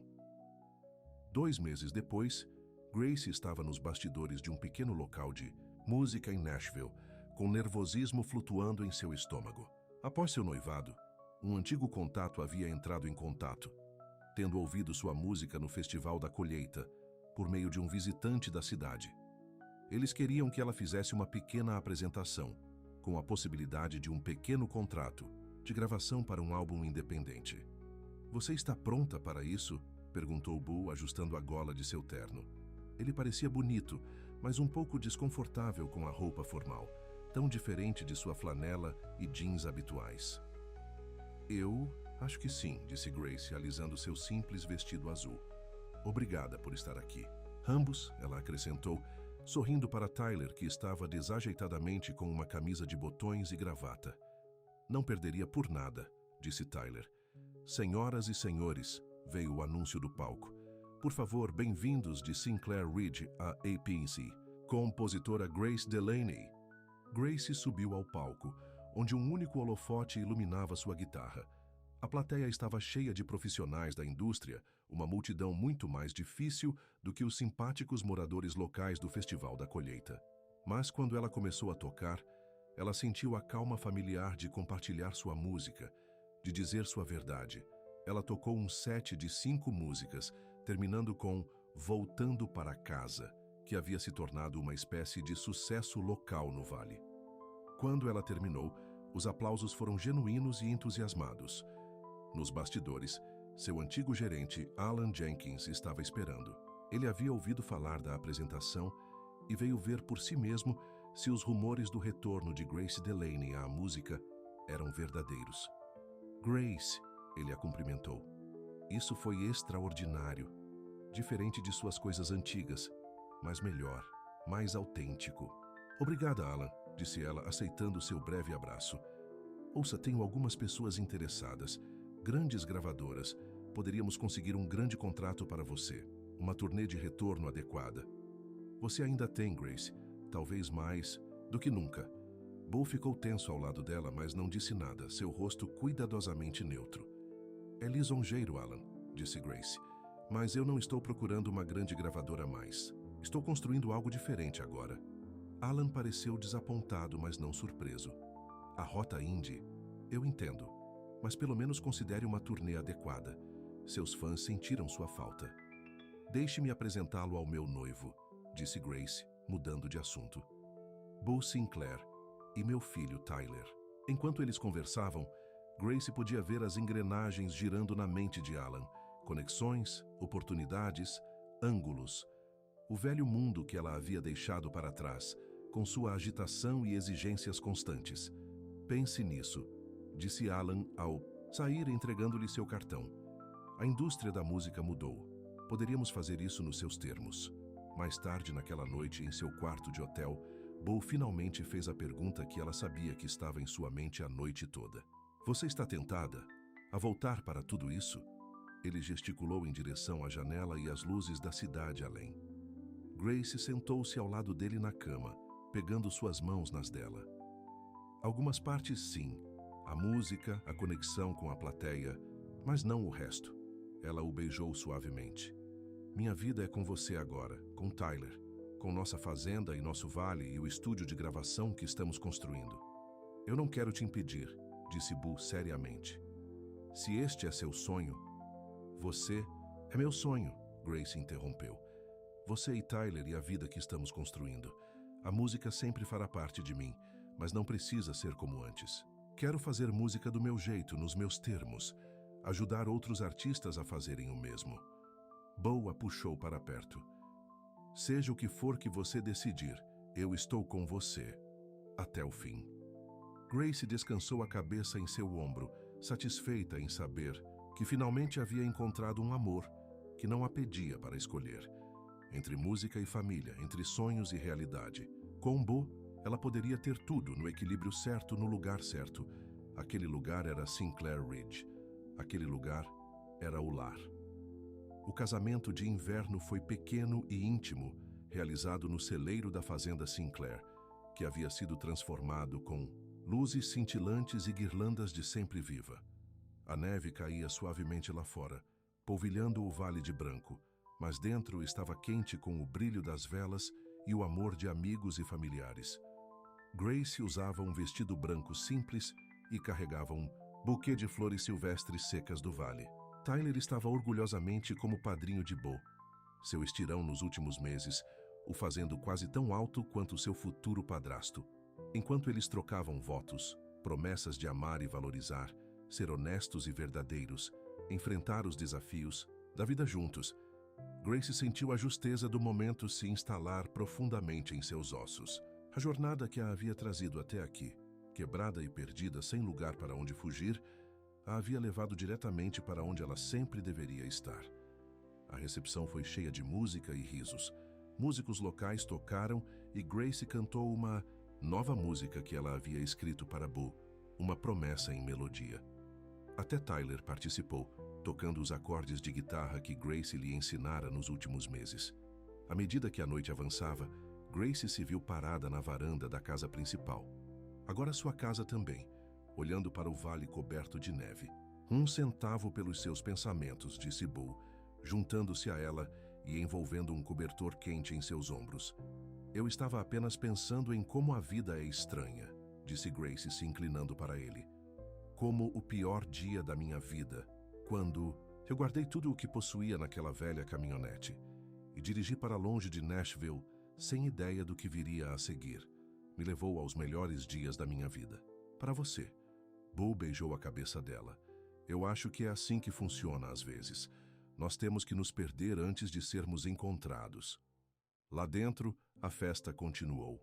2 meses depois, Grace estava nos bastidores de um pequeno local de música em Nashville, com nervosismo flutuando em seu estômago. Após seu noivado, um antigo contato havia entrado em contato, tendo ouvido sua música no Festival da Colheita, por meio de um visitante da cidade. Eles queriam que ela fizesse uma pequena apresentação, com a possibilidade de um pequeno contrato de gravação para um álbum independente. Você está pronta para isso? Perguntou Boo, ajustando a gola de seu terno. Ele parecia bonito, mas um pouco desconfortável com a roupa formal, tão diferente de sua flanela e jeans habituais. Eu acho que sim, disse Grace, alisando seu simples vestido azul. Obrigada por estar aqui. Ambos, ela acrescentou, sorrindo para Tyler, que estava desajeitadamente com uma camisa de botões e gravata. Não perderia por nada, disse Tyler. Senhoras e senhores, veio o anúncio do palco. Por favor, bem-vindos de Sinclair Ridge a APC, compositora Grace Delaney. Grace subiu ao palco, onde um único holofote iluminava sua guitarra. A plateia estava cheia de profissionais da indústria, uma multidão muito mais difícil do que os simpáticos moradores locais do Festival da Colheita. Mas quando ela começou a tocar, ela sentiu a calma familiar de compartilhar sua música, de dizer sua verdade. Ela tocou um set de 5 músicas, terminando com Voltando para Casa, que havia se tornado uma espécie de sucesso local no Vale. Quando ela terminou, os aplausos foram genuínos e entusiasmados. Nos bastidores, seu antigo gerente, Alan Jenkins, estava esperando. Ele havia ouvido falar da apresentação e veio ver por si mesmo se os rumores do retorno de Grace Delaney à música eram verdadeiros. Grace, ele a cumprimentou. Isso foi extraordinário, diferente de suas coisas antigas, mas melhor, mais autêntico. Obrigada, Alan, disse ela, aceitando seu breve abraço. Ouça, tenho algumas pessoas interessadas, grandes gravadoras. Poderíamos conseguir um grande contrato para você, uma turnê de retorno adequada. Você ainda tem, Grace, talvez mais do que nunca. Boo ficou tenso ao lado dela, mas não disse nada, seu rosto cuidadosamente neutro. É lisonjeiro, Alan, disse Grace, mas eu não estou procurando uma grande gravadora mais. Estou construindo algo diferente agora. Alan pareceu desapontado, mas não surpreso. A rota indie, eu entendo, mas pelo menos considere uma turnê adequada. Seus fãs sentiram sua falta. Deixe-me apresentá-lo ao meu noivo, disse Grace, mudando de assunto. Boo Sinclair e meu filho Tyler. Enquanto eles conversavam, Grace podia ver as engrenagens girando na mente de Alan. Conexões, oportunidades, ângulos. O velho mundo que ela havia deixado para trás, com sua agitação e exigências constantes. Pense nisso, disse Alan ao sair entregando-lhe seu cartão. A indústria da música mudou. Poderíamos fazer isso nos seus termos. Mais tarde naquela noite, em seu quarto de hotel, Boo finalmente fez a pergunta que ela sabia que estava em sua mente a noite toda. Você está tentada a voltar para tudo isso? Ele gesticulou em direção à janela e às luzes da cidade além. Grace sentou-se ao lado dele na cama, pegando suas mãos nas dela. Algumas partes sim, a música, a conexão com a plateia, mas não o resto. Ela o beijou suavemente. Minha vida é com você agora, com Tyler, com nossa fazenda e nosso vale e o estúdio de gravação que estamos construindo. Eu não quero te impedir, disse Boo seriamente. Se este é seu sonho, você é meu sonho, Grace interrompeu. Você e Tyler e a vida que estamos construindo. A música sempre fará parte de mim, mas não precisa ser como antes. Quero fazer música do meu jeito, nos meus termos. Ajudar outros artistas a fazerem o mesmo. Boo a puxou para perto. Seja o que for que você decidir, eu estou com você. Até o fim. Grace descansou a cabeça em seu ombro, satisfeita em saber que finalmente havia encontrado um amor que não a pedia para escolher. Entre música e família, entre sonhos e realidade. Com Boo, ela poderia ter tudo no equilíbrio certo, no lugar certo. Aquele lugar era Sinclair Ridge. Aquele lugar era o lar. O casamento de inverno foi pequeno e íntimo, realizado no celeiro da fazenda Sinclair, que havia sido transformado com luzes cintilantes e guirlandas de sempre viva. A neve caía suavemente lá fora, polvilhando o vale de branco, mas dentro estava quente com o brilho das velas e o amor de amigos e familiares. Grace usava um vestido branco simples e carregava um buquê de flores silvestres secas do vale. Tyler estava orgulhosamente como padrinho de Boo. Seu estirão nos últimos meses, o fazendo quase tão alto quanto seu futuro padrasto. Enquanto eles trocavam votos, promessas de amar e valorizar, ser honestos e verdadeiros, enfrentar os desafios da vida juntos, Grace sentiu a justeza do momento se instalar profundamente em seus ossos. A jornada que a havia trazido até aqui, quebrada e perdida sem lugar para onde fugir, a havia levado diretamente para onde ela sempre deveria estar. A recepção foi cheia de música e risos. Músicos locais tocaram e Grace cantou uma nova música que ela havia escrito para Boo, uma promessa em melodia. Até Tyler participou, tocando os acordes de guitarra que Grace lhe ensinara nos últimos meses. À medida que a noite avançava, Grace se viu parada na varanda da casa principal. Agora sua casa também, olhando para o vale coberto de neve. 1 centavo pelos seus pensamentos, disse Boo, juntando-se a ela e envolvendo um cobertor quente em seus ombros. Eu estava apenas pensando em como a vida é estranha, disse Grace se inclinando para ele. Como o pior dia da minha vida, quando eu guardei tudo o que possuía naquela velha caminhonete e dirigi para longe de Nashville sem ideia do que viria a seguir. Me levou aos melhores dias da minha vida. Para você. Boo beijou a cabeça dela. Eu acho que é assim que funciona às vezes. Nós temos que nos perder antes de sermos encontrados. Lá dentro, a festa continuou.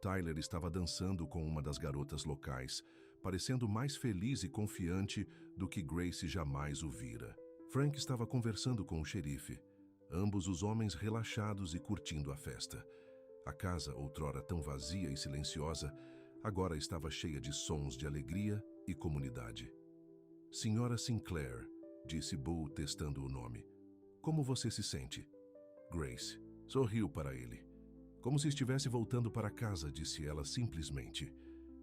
Tyler estava dançando com uma das garotas locais, parecendo mais feliz e confiante do que Grace jamais o vira. Frank estava conversando com o xerife, ambos os homens relaxados e curtindo a festa. A casa, outrora tão vazia e silenciosa, agora estava cheia de sons de alegria e comunidade. Senhora Sinclair, disse Boo testando o nome. Como você se sente? Grace sorriu para ele. Como se estivesse voltando para casa, disse ela simplesmente.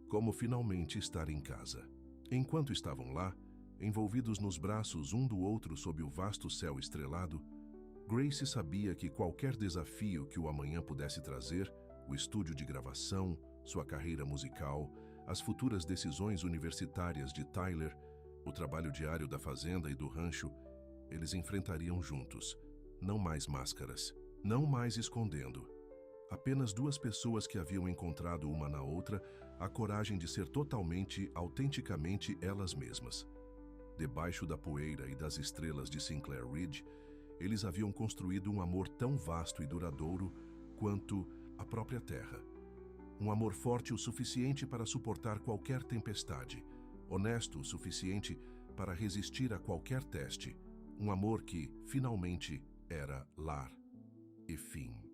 Como finalmente estar em casa. Enquanto estavam lá, envolvidos nos braços um do outro sob o vasto céu estrelado, Grace sabia que qualquer desafio que o amanhã pudesse trazer, o estúdio de gravação, sua carreira musical, as futuras decisões universitárias de Tyler, o trabalho diário da fazenda e do rancho, eles enfrentariam juntos. Não mais máscaras, não mais escondendo. Apenas 2 pessoas que haviam encontrado uma na outra a coragem de ser totalmente, autenticamente elas mesmas. Debaixo da poeira e das estrelas de Sinclair Ridge, eles haviam construído um amor tão vasto e duradouro quanto a própria terra. Um amor forte o suficiente para suportar qualquer tempestade, honesto o suficiente para resistir a qualquer teste. Um amor que, finalmente, era lar e fim.